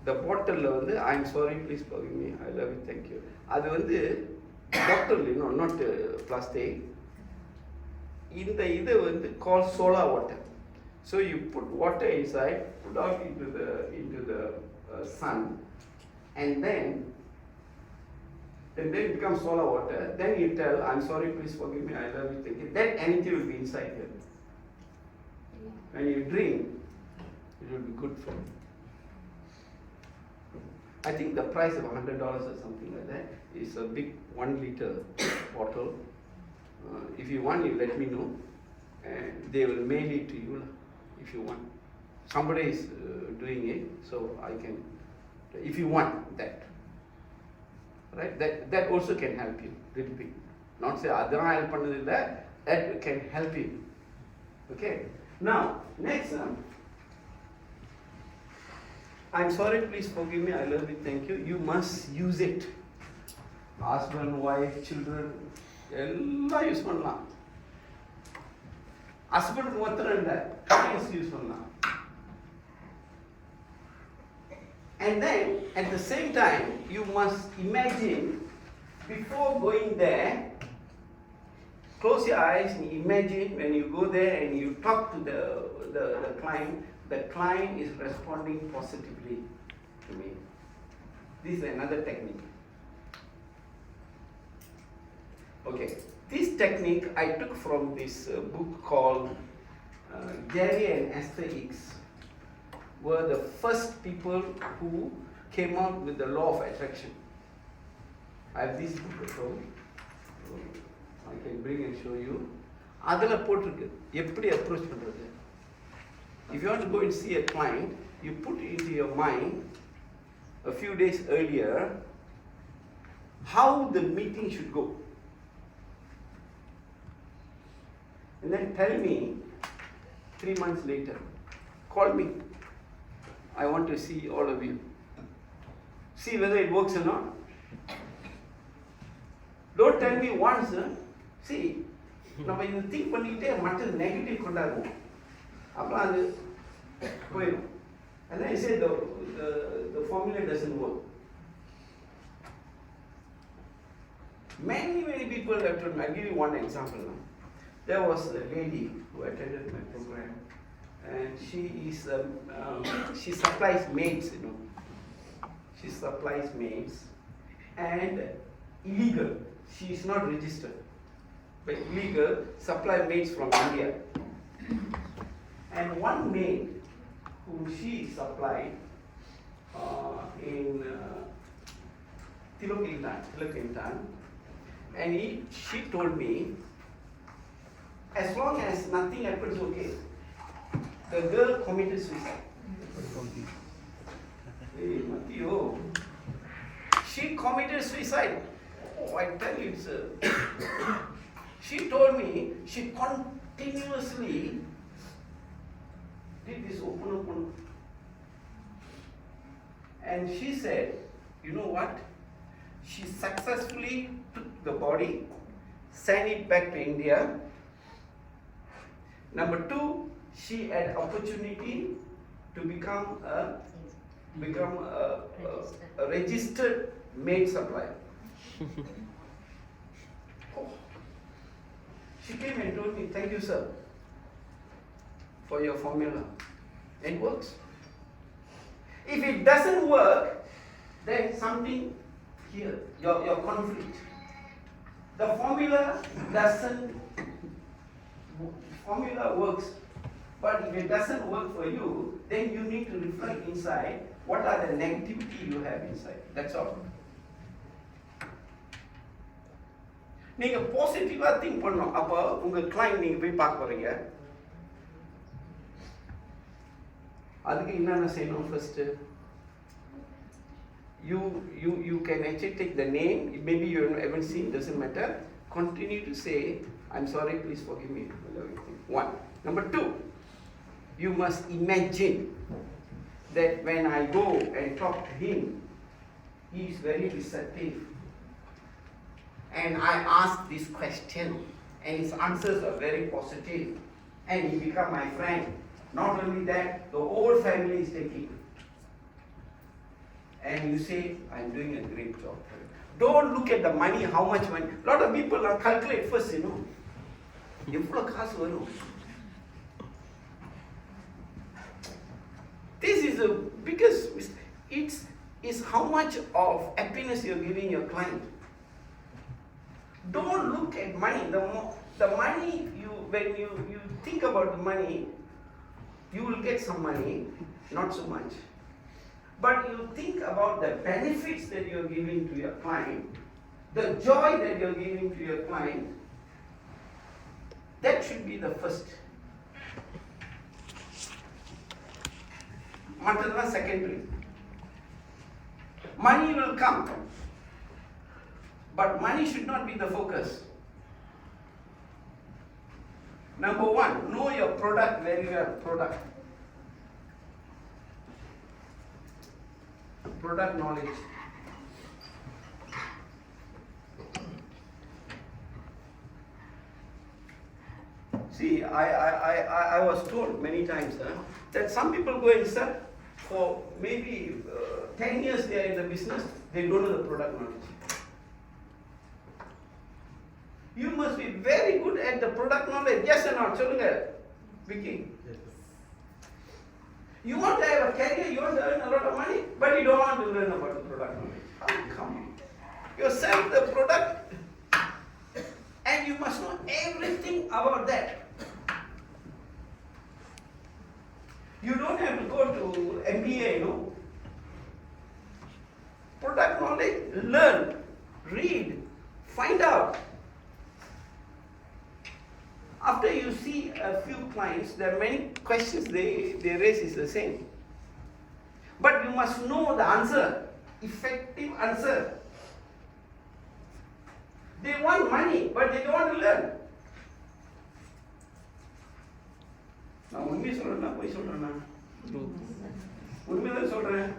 The bottle வந்து I'm sorry, please forgive me, I love you, thank you. அது வந்து bottle, not plastic. இந்த இது வந்து called solar water. So you put water inside, put out into the sun, and then it becomes solar water. Then you tell, I'm sorry, please forgive me, I love you, thank you. That energy will be inside here. When you drink, it will be good for you. I think the price of $100 or something like that is a big 1 liter bottle. If you want, you let me know, and they will mail it to you if you want. Somebody is doing it, so I can, if you want that, right? That also can help you little bit. Not say adha help pannadilla, that can help you. Okay. Now next one. I'm sorry, please forgive me, I love you, thank you. You must use it. Husband, wife, children, எல்லாம் use பண்ணலாம். ஹஸ்பண்டுக்கு மாத்திரம் இல்லை, use பண்ணலாம். And then at the same time you must imagine, before going there, close your eyes and imagine when you go there and you talk to the client is responding positively to me. This is another technique. Okay, this technique I took from this book called Gary and Esther Hicks were the first people who came out with the law of attraction. I have this book at home. I can bring and show you. அதில் போட்டிருக்கு எப்படி approach பண்ணுறது. If you want to go and see a client, you put into your mind a few days earlier how the meeting should go. And then tell me 3 months later. Call me. I want to see all of you. See whether it works or not. Don't tell me once. See, நம்ம இது think பண்ணிக்கிட்டே மற்ற negative கொண்டாடுவோம், அப்புறம் அது போயிடும். And then I say the formula doesn't work. Many people have told me. I'll give you one example now. There was a lady who attended my program, and she supplies maids, She supplies maids, and illegal. She is not registered, but illegal supply maids from India. And one maid whom she supplied in Tilokintan, and she told me, as long as nothing happens, okay. The girl committed suicide. Hey, Matthew. She committed suicide. Oh, I tell you, it's she told me she continuously did this open. And she said, you know what? She successfully took the body, sent it back to India. Number 2, she had opportunity to become a registered maid supplier. Oh. She came and told me, thank you, sir. for your formula. It works. If it doesn't work, then something here, your conflict. The formula works, but if it doesn't work for you, then you need to reflect inside what are the negativity you have inside. That's all. நீங்க பாசிட்டிவா think பண்ணணும். அப்போ உங்க client நீங்க போய் பார்க்க போறீங்க. அதுக்கு என்னென்ன செய்யணும்? First you can actually take the name, maybe you haven't seen, doesn't matter. Continue to say, I'm sorry, please forgive me. One. Number two, you must imagine that when I go and talk to him, he is very receptive. And I ask this question, and his answers are very positive, and he become my friend. Not only that, the whole family is taking. And you say, I'm doing a great job. Don't look at the money, how much money. A lot of people are calculate first, you know. எவ்வளவு காசு வரும்? This is the biggest mistake. It's how much of happiness you're giving your client. Don't look at money. The money, when you think about the money, you will get some money, not so much. But you think about the benefits that you're giving to your client, the joy that you're giving to your client. That should be the first. Matadana secondary. Money will come, but money should not be the focus. Number one, know your product very well. Product knowledge. See, I was told many times that some people go and sell for maybe 10 years they are in the business, they don't know the product knowledge. You must be very good at the product knowledge. Yes or not? Solunga, Vicky. You want to have a career, you want to earn a lot of money, but you don't want to learn about the product knowledge. How come? You sell the product and you must know everything about that. You don't have to go to MBA, no. Product knowledge, learn, read, find out. After you see a few clients, there are many questions they raise is the same. But you must know the answer, effective answer. They want money, but they don't want to learn. நான் உண்மையை சொல்றேன்னா போய் சொல்றேன்னா உண்மையை தான் சொல்றேன்.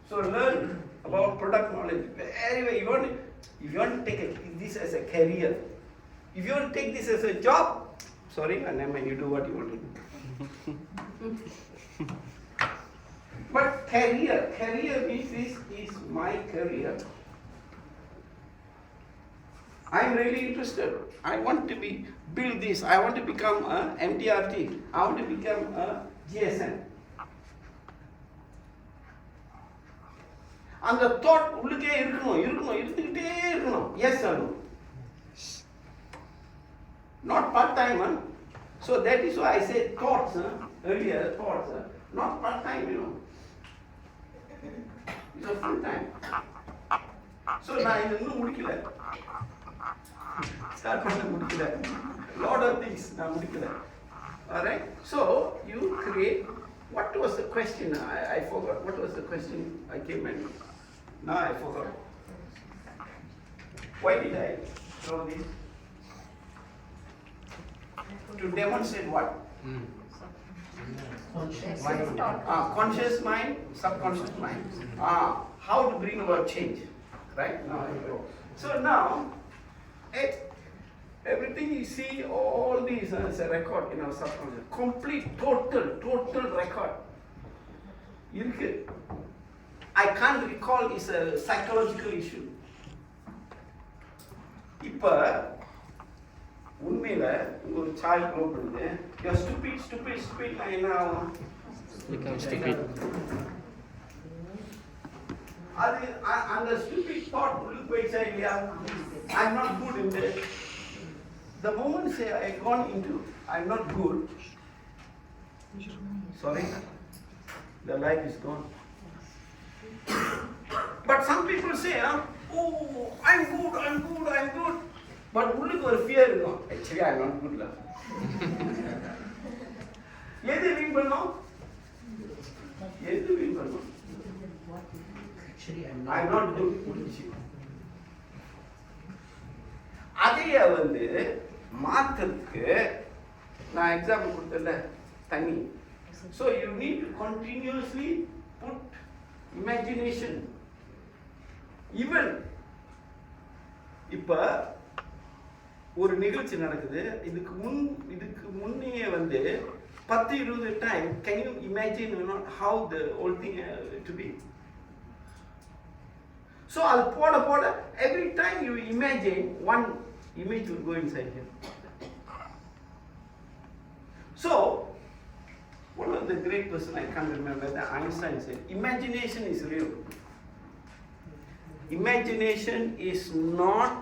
So learn about product knowledge very well. If you want to take this as a career, if you want to take this as a job, sorry, never mind, you do what you want to do. But career means this is my career. I'm really interested. I want to build this. I want to become a MDRT. I want to become a GSM. And the thought உள்ளுக்கே இருந்துக்கிட்டே இருக்கணும். Yes or no? Not part-time. So that is why I said thoughts, earlier thoughts, not part-time, you know. It's a full-time. So நான் இது இன்னும் முடிக்கல. Start பண்ண முடிக்கல. Lot of things நான் முடிக்கல. Alright? So you create. What was the question? I forgot. What was the question? I came and now I forgot. Why did I throw this? To demonstrate what? Conscious mind, subconscious mind. How to bring about change. Right? Now I go. So now, everything you see, all these is a record in our subconscious. Complete, total record. I can't recall, it's a psychological issue. உண்மையில ஒரு child grow பண்ணுது you're stupid நான் என்ன ஆகும் become stupid. அது அந்த stupid thought உள்ளுக்கு போயிடுச்சா இல்லையா I'm not good in this. The moment say I gone into I'm not good, sorry, the life is gone. But some people say, oh, I'm good. But உள்ளுக்கு ஒரு fear இருக்கும். Actually, I'm not good lah. எது win பண்ணோம்? I'm not good. அதைய வந்து மாத்துறதுக்கு நான் example கொடுத்தேன்ல தண்ணி. So you need to continuously put imagination. Even இப்ப ஒரு நிகழ்ச்சி நடக்குது இதுக்கு முன்னே வந்து 10-20 time can you imagine how the whole thing to be? So அது போட every time you imagine one image will go inside here. So one of the great person I can't remember, that Einstein said, imagination is real. Imagination is not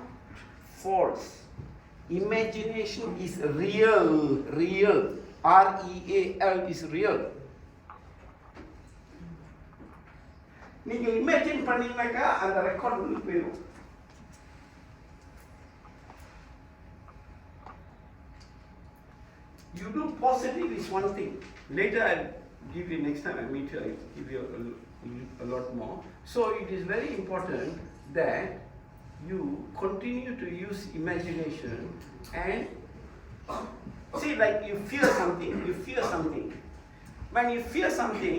false. Imagination is real. R-E-A-L is real. நீங்க imagine பண்ணீங்கன்னாக்கா அந்த record உள்ள போயிடும். You do positive is one thing. Later I'll give you, next time I meet you, I'll give you a lot more. So it is very important that you continue to use imagination and see, like you fear something. When you fear something,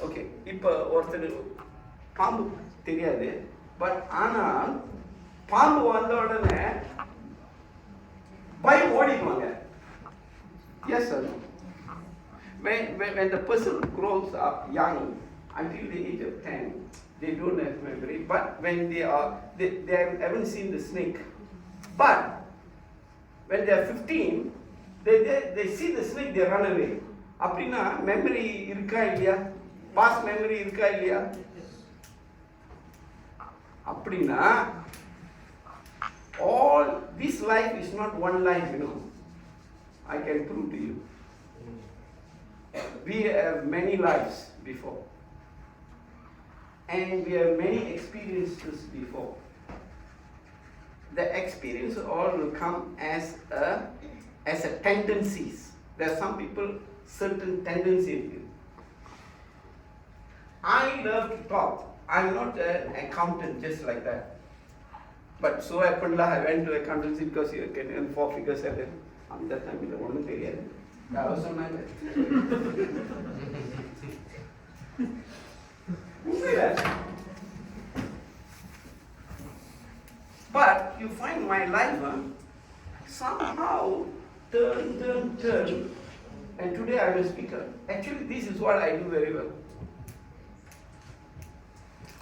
okay, இப்போ ஒருத்தர் பாம்பு தெரியாது, but ஆனால் பாம்பு வந்த உடனே பயம் ஓடிடுவாங்க. Yes or no? When the person grows up young until the age of 10, they don't have memory. But when they haven't seen the snake. But when they are 15, they see the snake, they run away. அப்படின்னா memory இருக்கா இல்லையா? Past memory இருக்கா இல்லையா? அப்படின்னா all this life is not one life, I can prove to you. We have many lives before, and we have many experiences before. The experience all will come as a tendencies. There are some people certain tendencies. I love to talk. I'm not an accountant just like that. But so happened I went to accountancy because you can earn 4 figures salary. At that time it wasn't தெரியாது. யாரோ சொன்னாங்க. But you find my life somehow turn, and today I'm a speaker. Actually, this is what I do very well.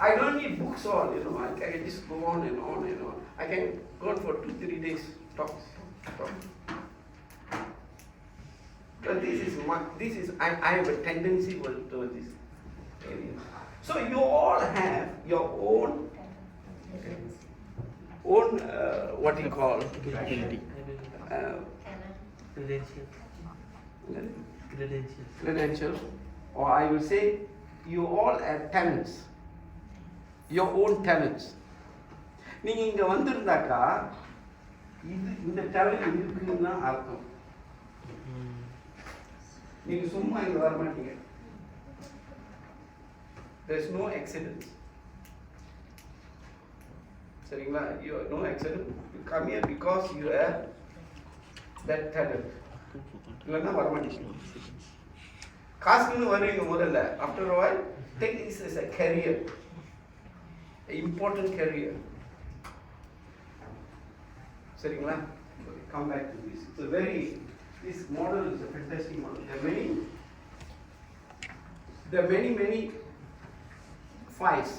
I don't need books all, I can just go on and on and on. I can go on for 2-3 days, talk. But I have a tendency towards this area. So you all have your own what you call Ability. credentials, or I will say you all have talents, your own talents. நீங்க இங்க வந்திருந்தாக்கா இந்த talent இருக்குன்னு அர்த்தம். நீங்க சும்மா இங்க வர மாட்டீங்க. There is no accident. சரிங்களா? You no accident. You come here because you have that talent. இல்லைன்னா வர மாட்டீங்க. காசுன்னு வருவீங்க முதல்ல. After a while, take this as a career, an important career. சரிங்களா? Come back to this. This model is a fantastic model. There are many files.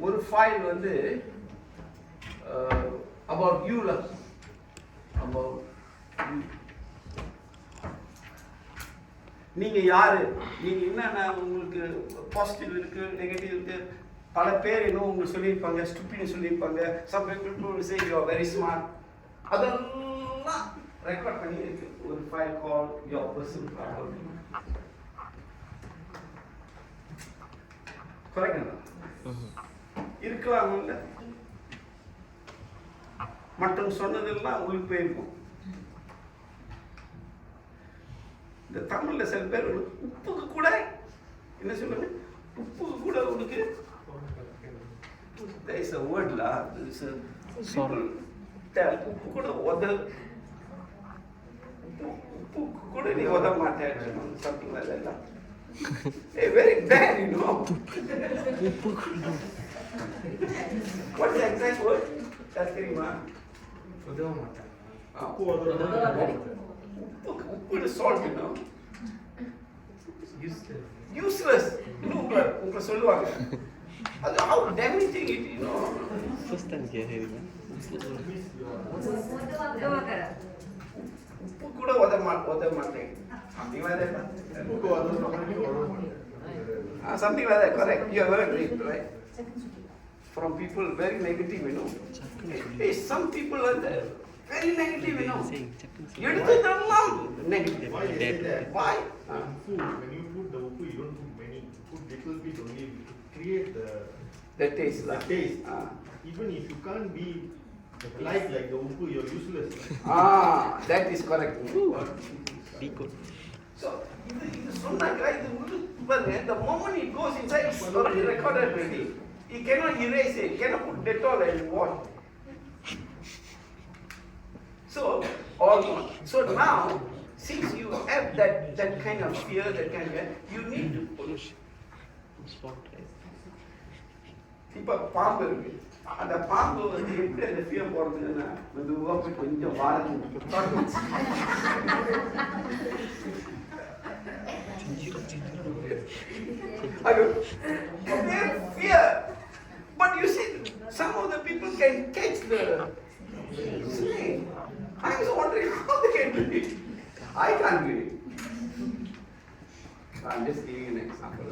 ஒரு file வந்து about you lah. About you. நீங்க யாரு, நீங்க என்னன்னா உங்களுக்கு positive இருக்கு, negative இருக்கு. பல பேர் இன்னும் உங்களுக்கு சொல்லியிருப்பாங்க, ஸ்டூபிட்னு சொல்லியிருப்பாங்க. Some people will say you are very smart. அதெல்லாம் ரெக்கார்ட் பண்ணி இருக்கு ஒரு file call your personal file. கரெக்டா? இருக்கலாம்ல. மற்றவங்க சொன்னதெல்லாம் உங்களுக்கு போயிருக்கும். இந்த தமிழ்ல சில பேர் உப்புக்கு கூட என்ன சொல்லுங்க, உப்புக்கு கூட உனக்கு there is a word la, there is a people tell உப்பு கூட உப்பு கூட நீ உத மாட்டேன் something like that. Hey, very bad, you know. What is the exact word? That's தெரியுமா? உதவ மாட்டேன். உப்பு is salt, you know. Useless. இன்னும் உங்களை சொல்லுவாங்க. அது how damaging it, you know. First time hearing. உப்பு கூட உத மாட்டேன். Something like that. Something like that, correct. You have heard it, right? From people very negative, you know. Hey, some people are there, very negative, you know. Eduthalam negative. Why you say that? Why? Food, when you put the upu, you don't put many. You put little bit only to create The taste, the lah. taste. Even if you can't be like the upu, you're useless. That is correct. Decode. So, இது சொன்னாங்க, இது பாருங்க, the moment it goes inside, it's already recorded already. You cannot erase it, you cannot put Dettol and wash. So now, since you have that kind of fear, that kind of, you need to push. இப்ப பாம்பு இருக்கு, அந்த பாம்பு வந்து எப்படி அந்த fear போறதுன்னா மெதுவா போய் கொஞ்சம் வாரத்துக்கு fear. But you see, some of the people can catch the snake. I was wondering how they can do it. I can't do it. I'm just giving an example.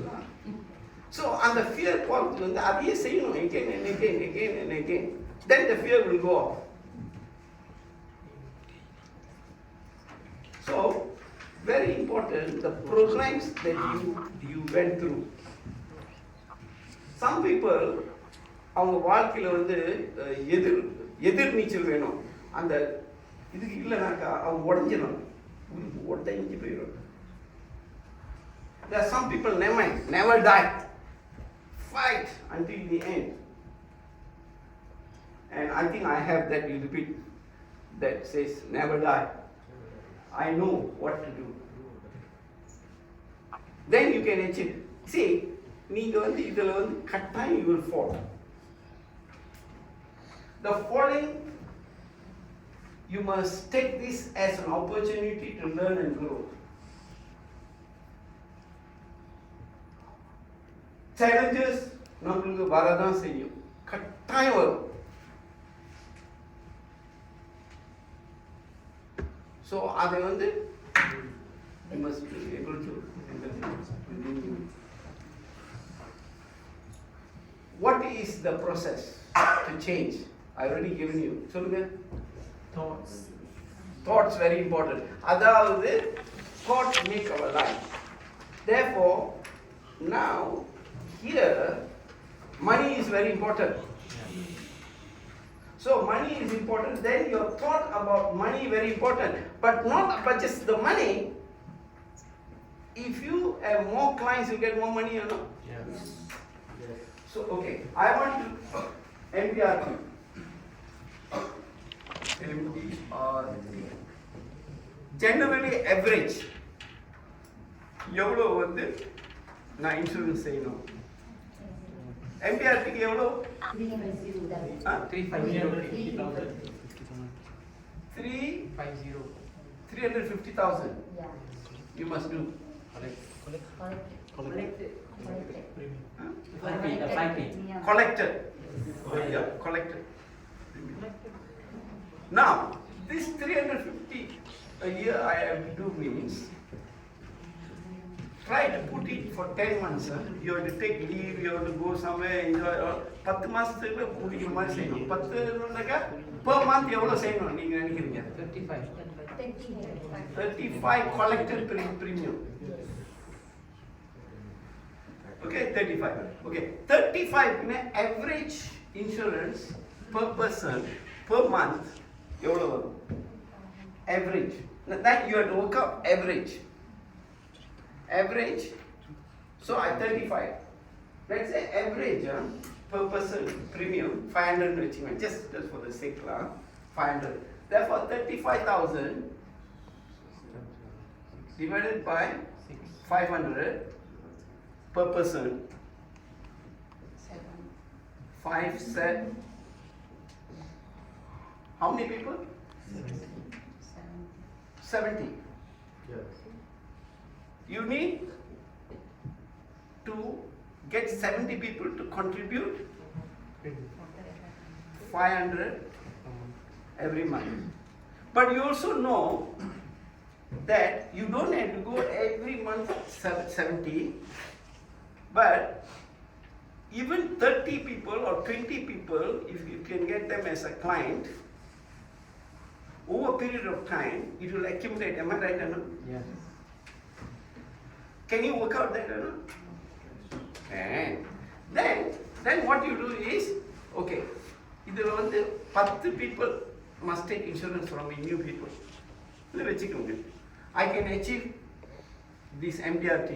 So, on the fear part, அதையே செய்யணும் again and again, again and again. Then the fear will go off. So, very important, the programs that you went through. Some people, அவங்க வாழ்க்கையில வந்து எதிர் நீச்சல் வேணும். அந்த இதுக்கு இல்லைனாக்கா அவங்க உடஞ்சிடும், உடஞ்சி போயிடும். There are some people never die. Fight until the end. And I think I have that repeat that says never die. I know what to do. Then you can achieve. See, நீங்க வந்து இதுல வந்து கட்டாயம் you will fall. The falling, you must take this as an opportunity to learn and grow. Challenges நம்மளுக்கு வரதான் செய்யும், கட்டாயம் வரும். So அதை வந்து you must be able to handle. What is the process to change? I already given you. சொல்லுங்க. Thoughts very important. அதாவது thoughts make our life. Therefore, now here money is very important. So money is important. Then your thought about money very important. But not about just the money. If you have more clients, you get more money, you know. Yes. So okay, I want to MDRT. Generally average எவ்வளோ வந்து நான் insurance செய்யணும்? MDRTக்கு எவ்வளோ? 350,000. You must do. Collected. Yeah, collected. Now, this 350 a year I have to do means, try to put it for 10 months. You have to take leave, you have to go somewhere, enjoy. 10 மாசத்துக்கு முடிக்கிற மாதிரி செய்யணும். 10 per month எவ்வளவு செய்யணும் நீங்க நினைக்கிறீங்க? 35 collected premium. Okay, 35. Okay, 35 in average insurance per person per month எவ்வளவு வரும்? Average. That you have to work out average. Average. So I 35. Let's say average per person premium 500 achievement. Just for the sake 500. Therefore 35,000 divided by 500 per person. 5 set. How many people? 70. Yes. You need to get 70 people to contribute 500 every month. But you also know that you don't have to go every month 70, but even 30 people or 20 people, if you can get them as a client, over a period of time, it will accumulate. Am I right, Anna? Yes. Can you work out that, Anna? And then what you do is, okay, இதில் வந்து 10 people must take insurance from me, new people. இதில் வச்சுக்கோங்க. I can achieve this MDRT.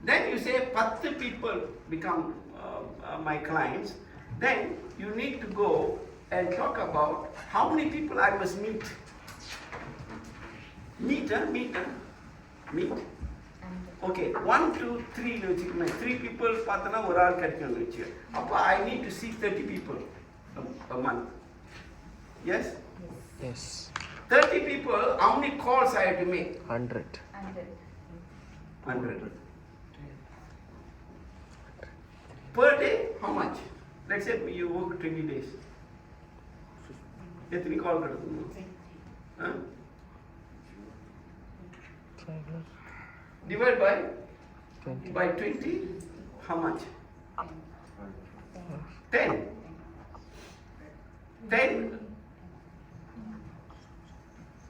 Then you say 10 people become my clients. Then you need to go and talk about how many people I must meet. Meet. Okay, 1, 2, 3 வச்சுக்கோங்க. 3 people பார்த்தனா ஒரு ஆள் கிடைக்கும் வச்சு. அப்போ I need to see 30 people a month. Yes? Yes. 30 people, how many calls I have to make? 100. 100. Per day, how much? Let's say you work 20 days. எத்தனை கால் கிடைக்கும்? Divide by 20, how much? 10. 10.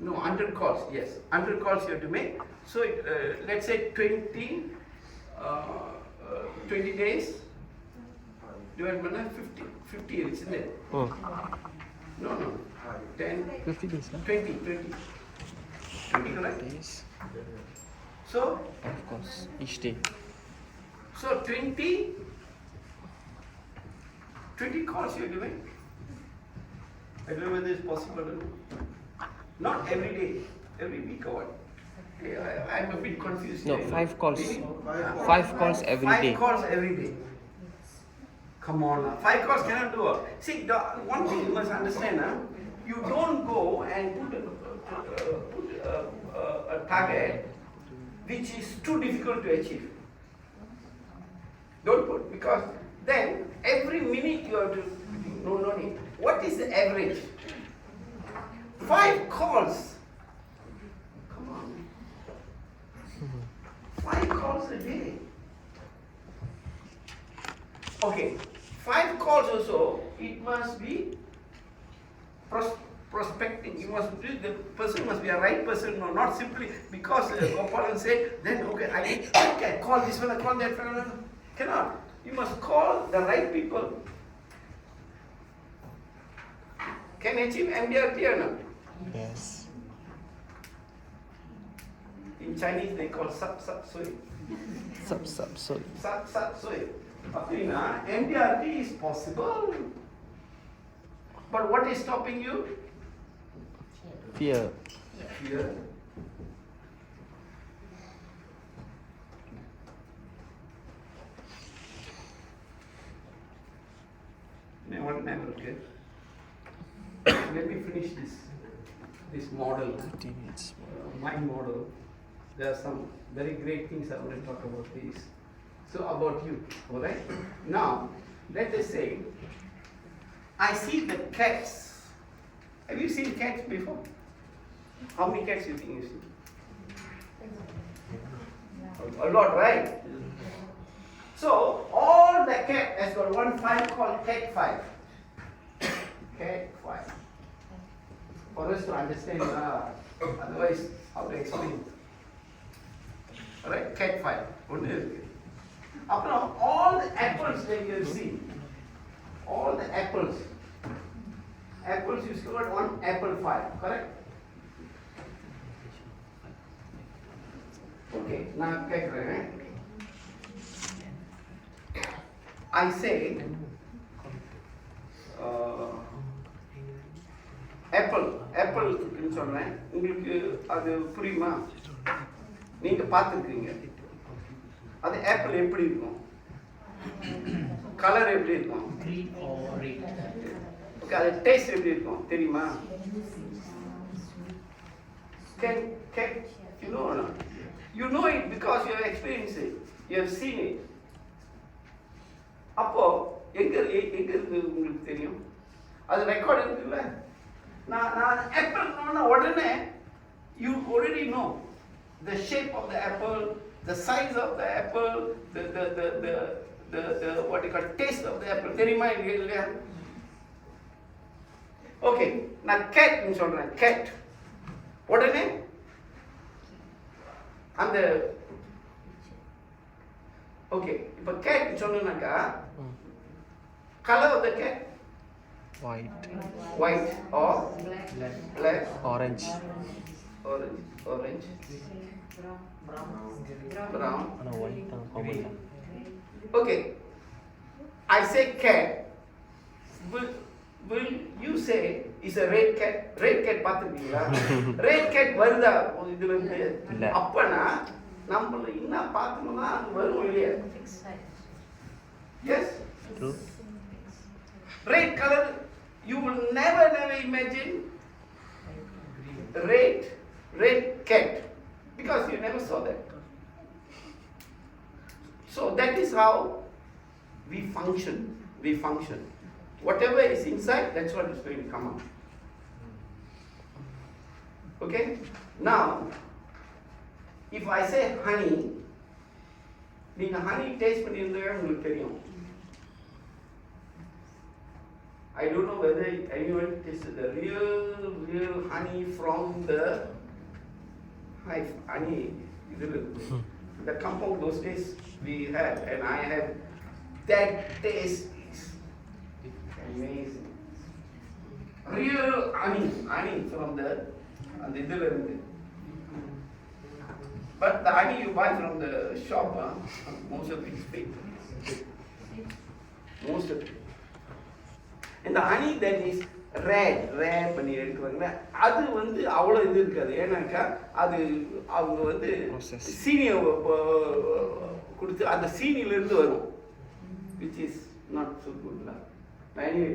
No, 100 calls, yes. 100 calls you have to make. So let's say 20 days divided by 50 isn't it? Oh, No. 10, 50 days, huh? 20, correct? Days. So, Of course, each day. so 20 calls you're doing. I don't know whether it's possible or not. Not every day, every week or what? I'm a bit confused. No, here. 5 calls. Meaning? 5 calls every 5 day. calls every day. Come on, 5 calls cannot do it. See, the one thing you must understand, you don't go and put a target which is too difficult to achieve. Don't put, because then every minute you have to, no need. What is the average? 5 calls. Come on. 5 calls a day. Okay, 5 calls also, it must be prospecting. You must be, the person must be a right person, no, not simply because Gopalan said, then okay, I call this one, I call that one. Cannot. You must call the right people. Can achieve MDRT or not? Yes. In Chinese they call sub sui. Sorry. Sub sui. Apina, MDRT is possible. But what is stopping you? Fear. Fear. Okay. Let me finish this model. 30 minutes. My model. There are some very great things I want to talk about this. So about you, alright? Now, let us say I see the cats Have you seen cats before? How many cats you think you see? A lot, right? So all the cat has got one file called cat file. Cat file. For us to understand, otherwise how to explain? Alright, cat file. After all the apples that you have seen, all the apples you stored on apple file, correct? Okay, now I say apple ன்னு சொன்னேன். உங்களுக்கு அது புரியுமா? நீங்க பார்த்துருக்கீங்க. அது apple எப்படி இருக்கும்? கலர் எப்படி இருக்கும்? Green or red? ஓகே, அது டேஸ்ட் எப்படி இருக்கும் தெரியுமா? Can you know or not? You know it because you have experienced it. You have seen it. அப்போ எங்க இருக்கு உங்களுக்கு தெரியும்? அது ரெக்கார்ட் இருக்குல்ல? நான் ஆப்பிள் உடனே you already know the shape of the apple, the size of the apple, the what you call taste of the apple. தெரியுமா இல்லையா? ஓகே, நான் cat ன்னு சொல்றேன். cat உடனே அந்த ஓகே, இப்போ cat சொன்னேனாக்கா color of the cat White. white or black Orange. orange brown. Ano white ang common lang. Okay, I say cat. Will you say is a red cat? Red cat பார்த்திருக்கீங்களா? Red cat வருதா இதுல இருந்து? இல்ல. அப்பனா நம்மள என்ன பார்த்தோம்னா அது வரும் இல்லையா? Yes? True. Red color, you will never imagine red cat because you never saw that. So that is how we function. Whatever is inside, that's what is going to come out. Okay? Now, if I say honey, நீங்க honey taste பண்ணியிருந்தா உங்களுக்கு தெரியும். I don't know whether anyone tasted the real honey from the hive. Honey, the compound those days we had, and I had that taste is amazing. Real honey from the இதுல இருந்து. But the honey you buy from the shop, most of it is fake. Most of it. இந்த honey that is rare பண்ணி எடுக்குறாங்க, அது வந்து அவ்வளோ இது இருக்காது. ஏன்னாக்கா அது அவங்க வந்து சீனியை கொடுத்து அந்த சீனியிலிருந்து வரும், which is not so good. Anyway,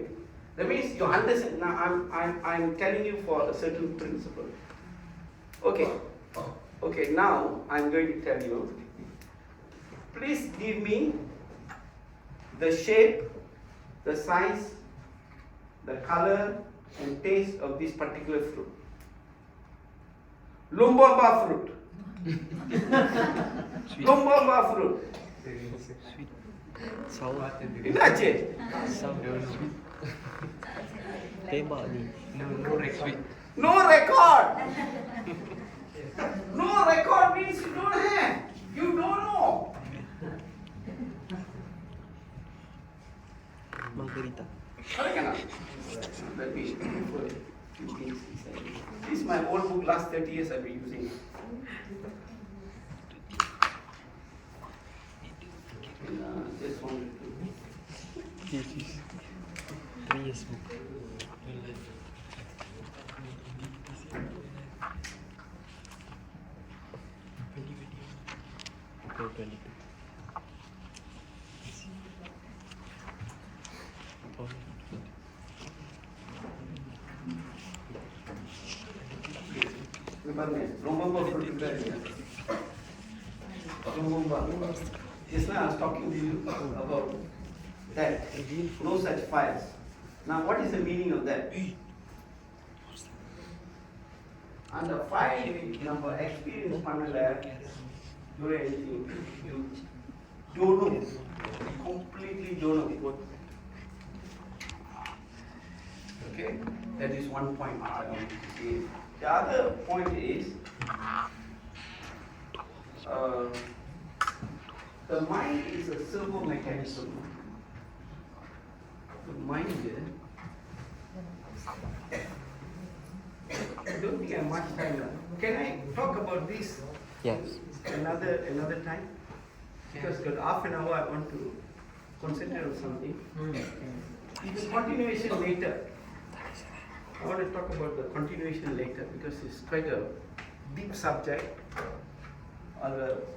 that means you understand. Now I'm telling you for a certain principle. Okay, now I'm going to tell you. Please give me the shape, the size, the color and taste of this particular fruit. Lumbamba fruit. Lumbamba fruit. Sweet. Sour. Enache? Sour. Sweet. Tembak ni. No record. No record. No record means you don't have. You don't know. Margarita. Correct or not? Let me put few things inside. This is my old book. Last 30 years I've been using it. Just wanted to. This is 3 years book. Okay, 22. Lumbamba fruit. Lumbamba. Just now I was talking to you about that. No such files. Now what is the meaning of that? And the 5 number experience panel, do anything. You don't know. Completely don't know. Okay? That is one point I want to say. The other point is the mind is a servo mechanism. The mind I don't think I have much time now. Can I talk about this Yes. another time? Because got half an hour I want to concentrate on something. It's a continuation later. I want to talk about the continuation later because it's quite a deep subject.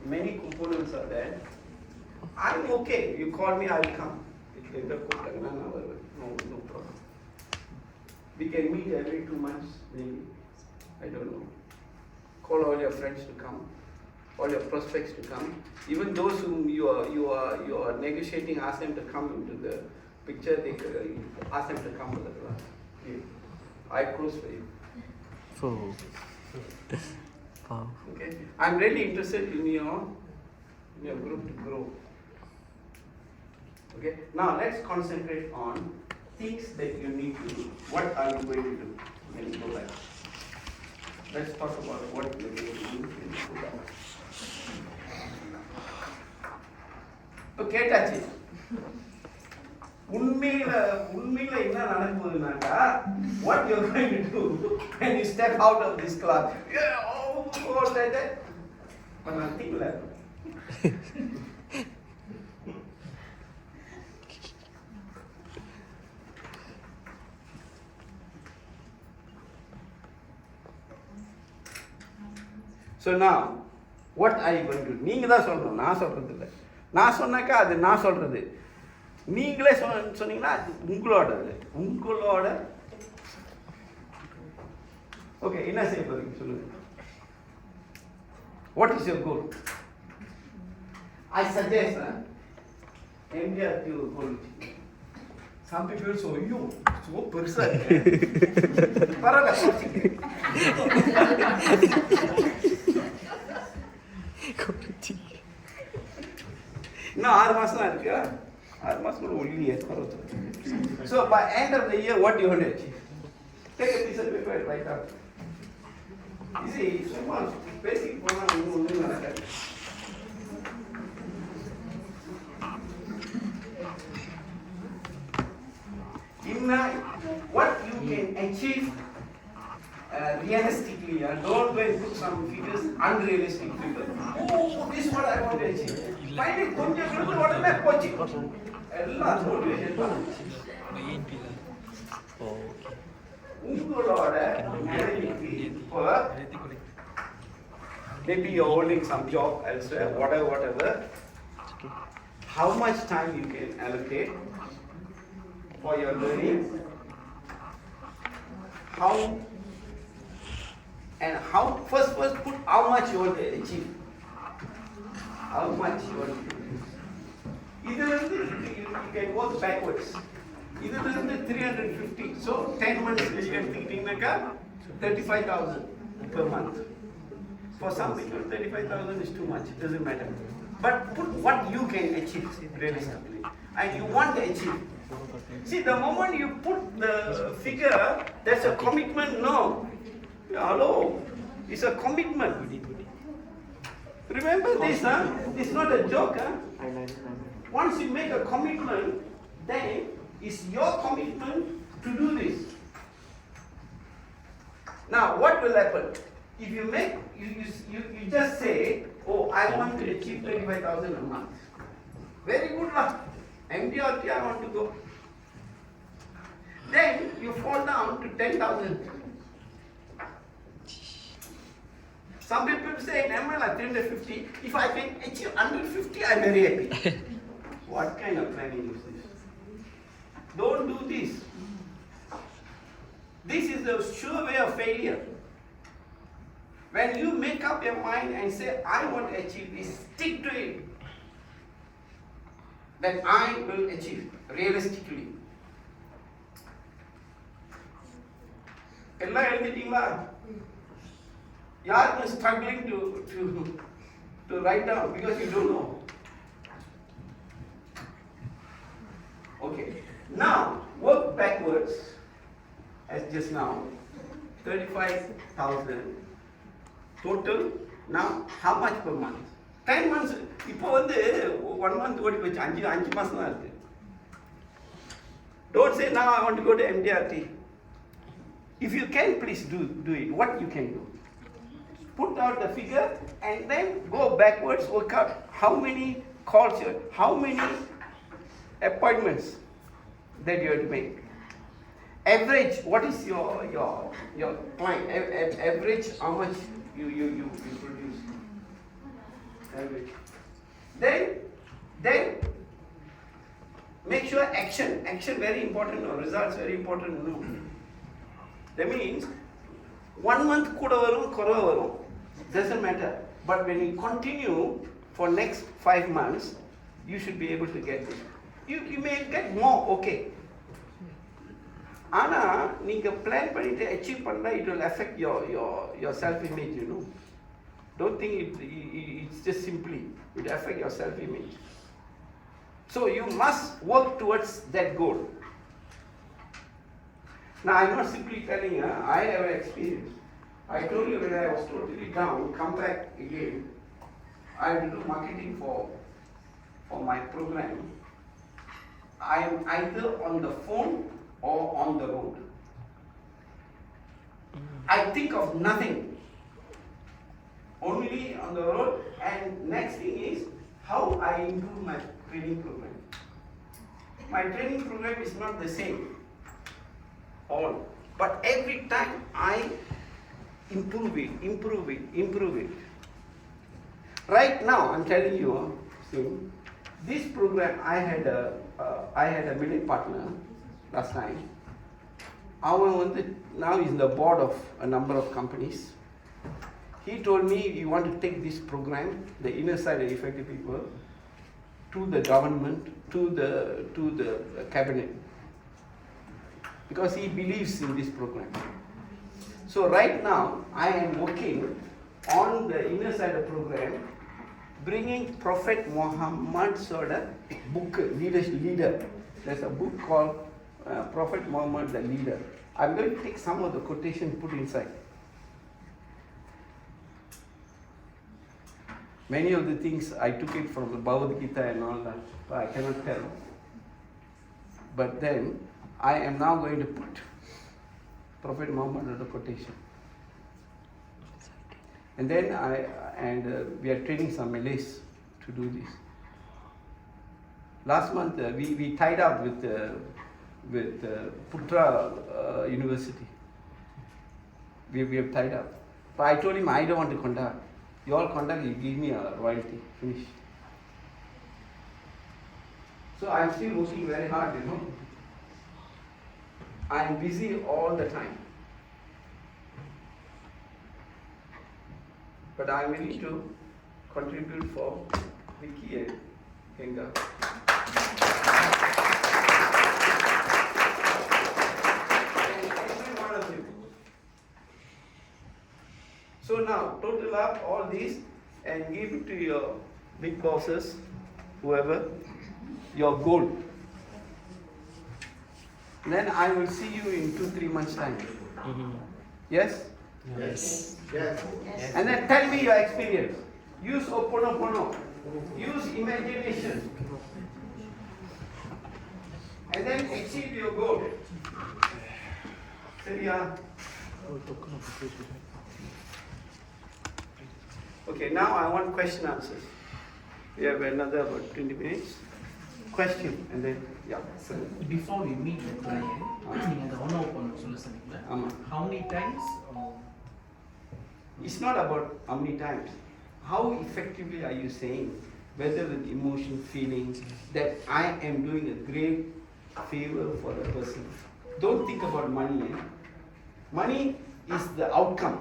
Many components are there. I'm okay. You call me, I will come. No problem. We can meet every 2 months, maybe. I don't know. Call all your friends to come, all your prospects to come. Even those whom you are negotiating, ask them to come into the picture. They ask them to come to the class. Yeah. I close for you. Oh. Wow. Okay. I'm really interested in your group to grow. Okay. Now let's concentrate on things that you need to do. What are you going to do when you go back? Let's talk about what you're going to do when you go back. Okay, that's it. உண்மையில என்ன நடக்குதுனாக்கா what you're going to do when you step out of this class. But nothing left. So now, what are you going to do? நீங்க தான் சொல்லணும், நான் சொல்றது இல்லை. நான் சொன்னாக்கா அது நான் சொல்றது. நீங்களே சொன்னீங்கன்னா அது உங்களோட. ஓகே, என்ன செய்ய போறீங்க சொல்லுங்க. What is your goal? I suggest MDR to goal. Some people say, "You so பெருசா இருக்கு." பரவாயில்ல. இன்னும் 6 மாசம் தான் இருக்கு. 6 மாசம் only yes. So by end of the year, what do you want to achieve? Take a piece of paper and write out. You see, சும்மா basic போனா ஒண்ணும் நடக்காது. What you can achieve realistically, don't go and put some figures, unrealistic figures. Oh, this is what I want to achieve. Finally, கொஞ்சம் கொடுத்து உடனே போச்சு. எல்லாம் motivation தான். உங்களோட இப்போ maybe you're holding some job elsewhere, whatever. How much time you can allocate for your learning? First put how much you want to achieve. How much you want to achieve. You can work backwards. This is 350. So 10 months you can thinking 35,000 per month. For some people 35,000 is too much. It doesn't matter. But put what you can achieve realistically, and you want to achieve. See, the moment you put the figure, that's a commitment. No, hello, it's a commitment. Remember this, It's not a joke, Once you make a commitment, then it's your commitment to do this. Now, what will happen? If you make, you just say, oh, I want to achieve 35,000 a month. Very good luck. MDRT, I want to go. Then you fall down to 10,000. Some people say, ML 350. If I can achieve 150, I'm very happy. What kind of planning is this? Don't do this. This is the sure way of failure. When you make up your mind and say, I want to achieve this, stick to it. Then I will achieve realistically. எல்லாம் எழுதிட்டீங்களா? You are struggling to write down because you don't know. Okay. Now work backwards as just now. 35,000 total. Now how much per month? 10 months. இப்போ வந்து 1 month ஓடி போச்சு 5 மாசம் தான் இருக்கு. Don't say now I want to go to MDRT. If you can, please do it. What you can do? Put out the figure and then go backwards, work out how many calls how many appointments that you have to make. Average, what is your client? Average, how much you produce? Average. Then make sure action very important, or results very important. No. That means 1 month kuda varum korava varum, doesn't matter. But when you continue for next 5 months, you should be able to get it. You may get more, okay. ஆனா நீங்க plan பண்ணிட்டு achieve பண்ணா it will affect your self image, you know. Don't think it's just simply it affect your self image. So you must work towards that goal. Now I'm not simply telling you, I have experience. I told you when I was totally down, come back again. I have to do marketing for my program. I am either on the phone or on the road. I think of nothing. Only on the road. And next thing is how I improve my training program. My training program is not the same. All. But every time I improve it. Right now, I'm telling you, see, this program I had a middle partner last time. Now he's in the board of a number of companies. He told me you want to take this program, the inner side of effective people, to the government, to the cabinet, because he believes in this program. So right now I am working on the inner side of program, bringing Prophet Muhammad sort of book, leader. There's a book called Prophet Muhammad the Leader. I'm going to take some of the quotation put inside. Many of the things I took it from the Bhagavad Gita and all that, but I cannot tell. But then I am now going to put Prophet Muhammad as a quotation. And then we are training some Malays to do this. Last month we tied up with Putra University. We have tied up. But I told him I don't want to conduct. You all conduct, you give me a royalty. Finish. So I am still working very hard, you know. I am busy all the time. But I am willing to contribute for Vicky and Genga. So now, total up all these and give it to your big bosses, whoever, your goal. Then I will see you in 2-3 months' time. Yes? Yes. And then tell me your experience. Use Oponopono. Use imagination. And then achieve your goal. Seriya? Okay, now I want question answers. We have another about 20 minutes. Question and then, yeah. So, Before we meet the client, நீங்க அந்த honor பண்ண சொல்ல சொன்னீங்களா? ஆமா. How many times? It's not about how many times. How effectively are you saying, whether with emotion, feelings, that I am doing a great favor for the person. Don't think about money. Money is the outcome.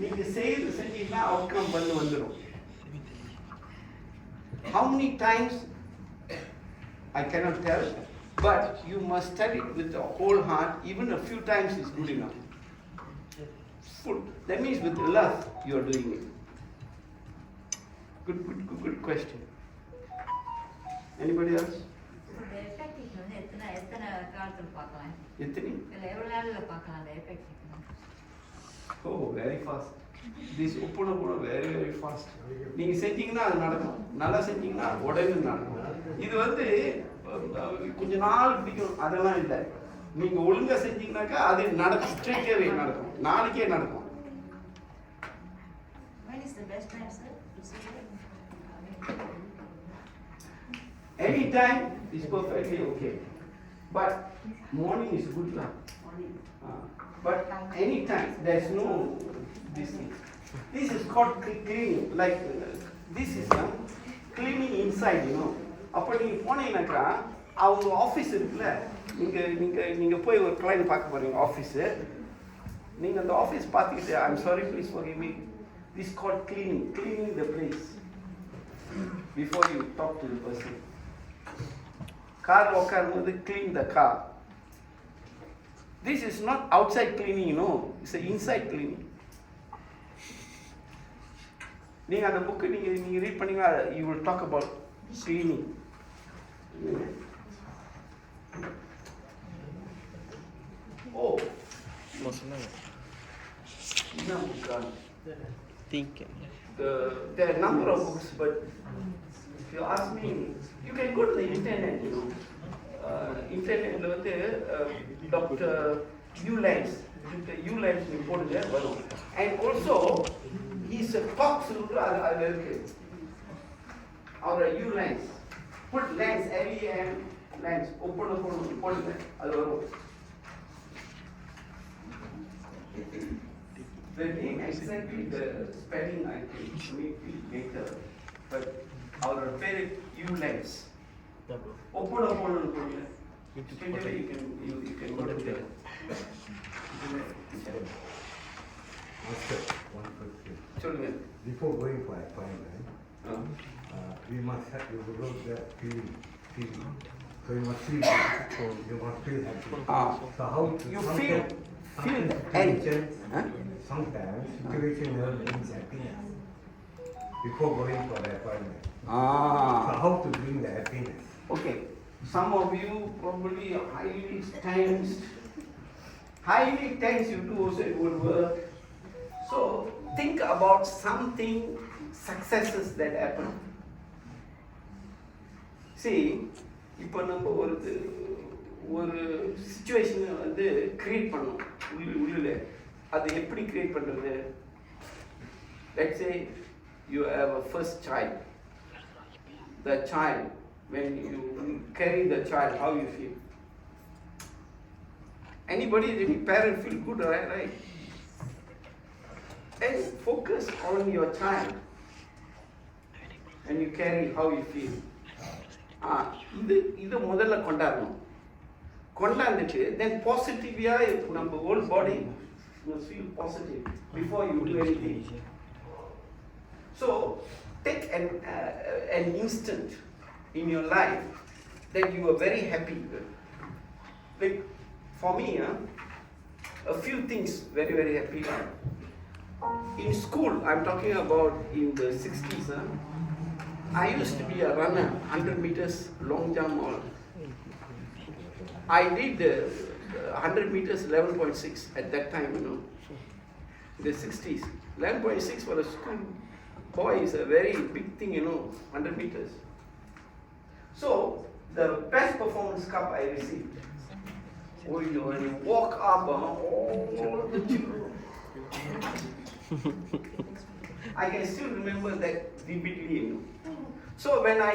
நீங்க செய்து செஞ்சீங்கன்னா outcome வந்துரும். How many times I cannot tell, but you must tell it with the whole heart. Even a few times is good enough. Food. That means with love you are doing it. Good question. Anybody else? இந்த effective வந்து எத்தனை எத்தனை காலத்தில் பார்க்கலாம் Ethni? இல்லை எவ்வளோ நாளில் பார்க்கலாம் அந்த effective Oh, very fast. This open very fast. நீங்க செஞ்சீங்கன்னா அது நடக்கும். நல்லா செஞ்சீங்கன்னா உடனே நடக்கும். இது வந்து கொஞ்ச நாள் பிடிக்கும் அதெல்லாம் இல்லை. நீங்க ஒழுங்கா செஞ்சீங்கன்னாக்கா அது நடக்கும். ஸ்ட்ரெயிட்டாவே நடக்கும். நாளைக்கே நடக்கும். When is the best time, sir, to see it? Anytime is perfectly okay. But morning is good luck. But anytime there's no this thing. This is called cleaning. Like this is cleaning inside, you know. அப்போ நீங்க போனீங்கன்னாக்கா அவங்க office இருக்குல்ல நீங்க போய் ஒரு client பார்க்க போறீங்க office நீங்க அந்த ஆஃபீஸ் பார்த்துக்கிட்டு I'm sorry please forgive me. This is called cleaning the place before you talk to the person. Car உட்காரும்போது clean the car. This is not outside cleaning, you know. It's an inside cleaning. நீங்க அந்த book நீங்க read பண்ணீங்கன்னா you will talk about cleaning. Oh, Maksudnya என்ன புக்கா? think. There are a number of books, but if you ask me, you can go to the internet, you know. Internetல வந்து Dr. Ulands நீ போடுங்க வரும். And also, he's a talks அது இருக்கு. அவர் Ulands. Put lens, L-E-N, lens, போடுங்க அது வரும். The name exactly, the spelling I think make it later, but our parent Ulands. Open போடுங்க. Straight away you can go to there. Master, one question. சொல்லுங்க. Before going for appointment, we must have you wrote the feeling. So you must feel happy. So how You sometimes feel sometimes situation brings happiness before going for the appointment. So how to bring the happiness? Okay. Some of you probably highly tense you do also good work. So think about something successes that happen. See, இப்போ நம்ம ஒரு சிச்சுவேஷனை வந்து create பண்ணோம் உள்ளே அது எப்படி create பண்ணுறது? Let's say you have a first child. The child, when you carry the child, how you feel? Any parent feel good, right? And focus on your child. And you carry how you feel. இது முதல்ல கொண்டாந்துட்டு then positively நம்ம whole body must feel positive before you do anything. So take an instant in your life that you are very happy with. Like for me, a few things very, very happy. In school, I'm talking about in the 60s, I used to be a runner, 100 meters long jump all. I did 100 meters 11.6 at that time, you know, in the 60s. 11.6 for a school boy is a very big thing, you know, 100 meters. So, the best performance cup I received. When you walk up, all the children. I can still remember that vividly, you know. So when I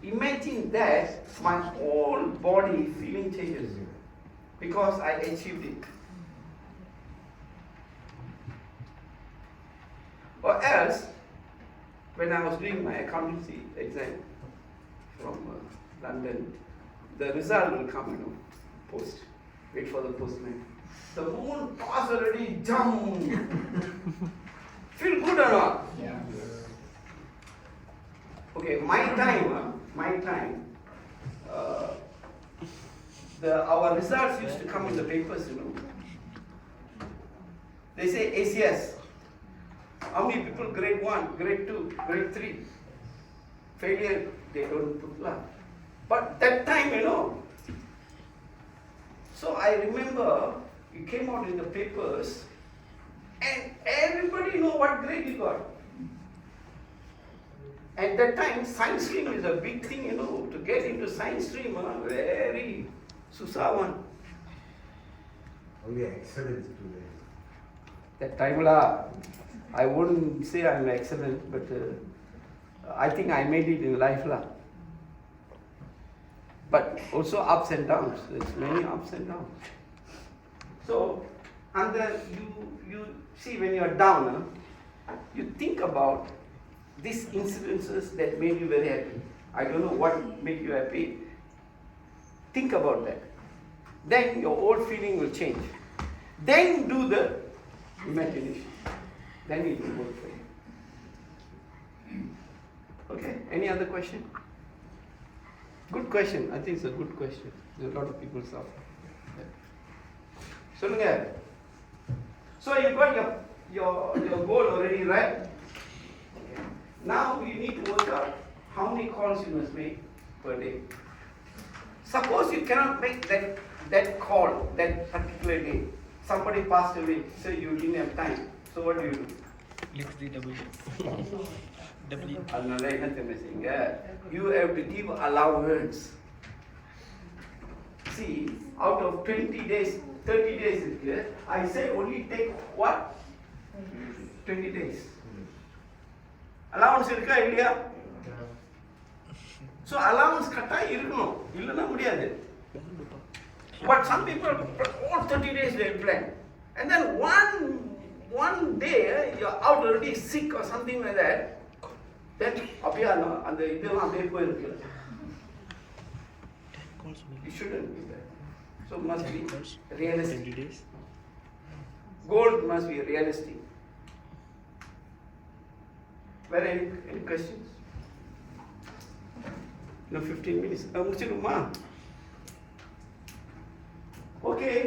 imagine that, my whole body feeling changes because I achieved it. Or else, when I was doing my accountancy exam from London, the result will come, you know, post. Wait for the postman. The moment pass already, jump. Feel good or not? Yeah. Okay, my time, our results used to come in the papers, you know. They say ACS. How many people grade 1, grade 2, grade 3? Failure, they don't put lah. But that time, so I remember it came out in the papers and everybody know what grade you got. At that time, science stream is a big thing, to get into science stream, very susah one. Only excellent student. That time lah, I wouldn't say I'm excellent, but I think I made it in life lah. But also ups and downs. There's many ups and downs. So, and then you see when you're down, you think about these incidences that made you very happy. I don't know what made you happy. Think about that. Then your old feeling will change. Then do the imagination. Then it will work for you. Okay, any other question? Good question. I think it's a good question. There's a lot of people suffer. Solunga. So you got your goal already, right? Okay. Now you need to work out how many calls you must make per day. Suppose you cannot make that call that particular day. Somebody passed away, so you didn't have time. So what do? Next day double. அதனால என்ன தெரியுமா செய்யுங்க? You have to give allowance. See, out of 20 days, 30 days இருக்கு. I say only take what? 20 days. Allowance இருக்கா இல்லையா? So allowance கட்டாயம் இருக்கணும். இல்லைன்னா முடியாது. But some people, all 30 days they plan. And then one day you're out already sick or something like that. Then அப்படியே அந்த இதெல்லாம் அப்படியே போயிருக்கு. It shouldn't be that. So must be realistic. 20 days. Goal must be realistic. Were any questions? No, 15 minutes. முடிச்சிடுமா? Okay.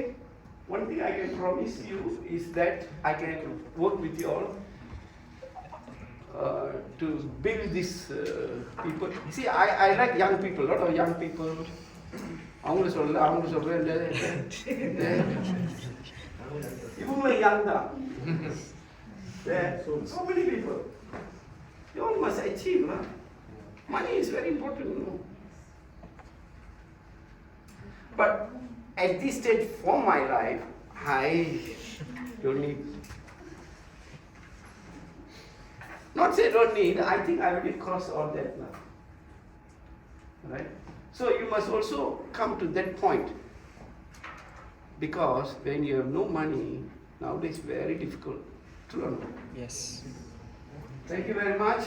One thing I can promise you is that I can work with you all to build these people. See, I like young people, a lot of young people. அவங்கள சொல்றேன் இவங்களும் young தான். So many people. You all must achieve. Money is very important. But at this stage for my life, I don't need. Not say don't need, I think I already crossed all that now. Right? So you must also come to that point. Because when you have no money, nowadays very difficult. True or not? Yes. Thank you very much.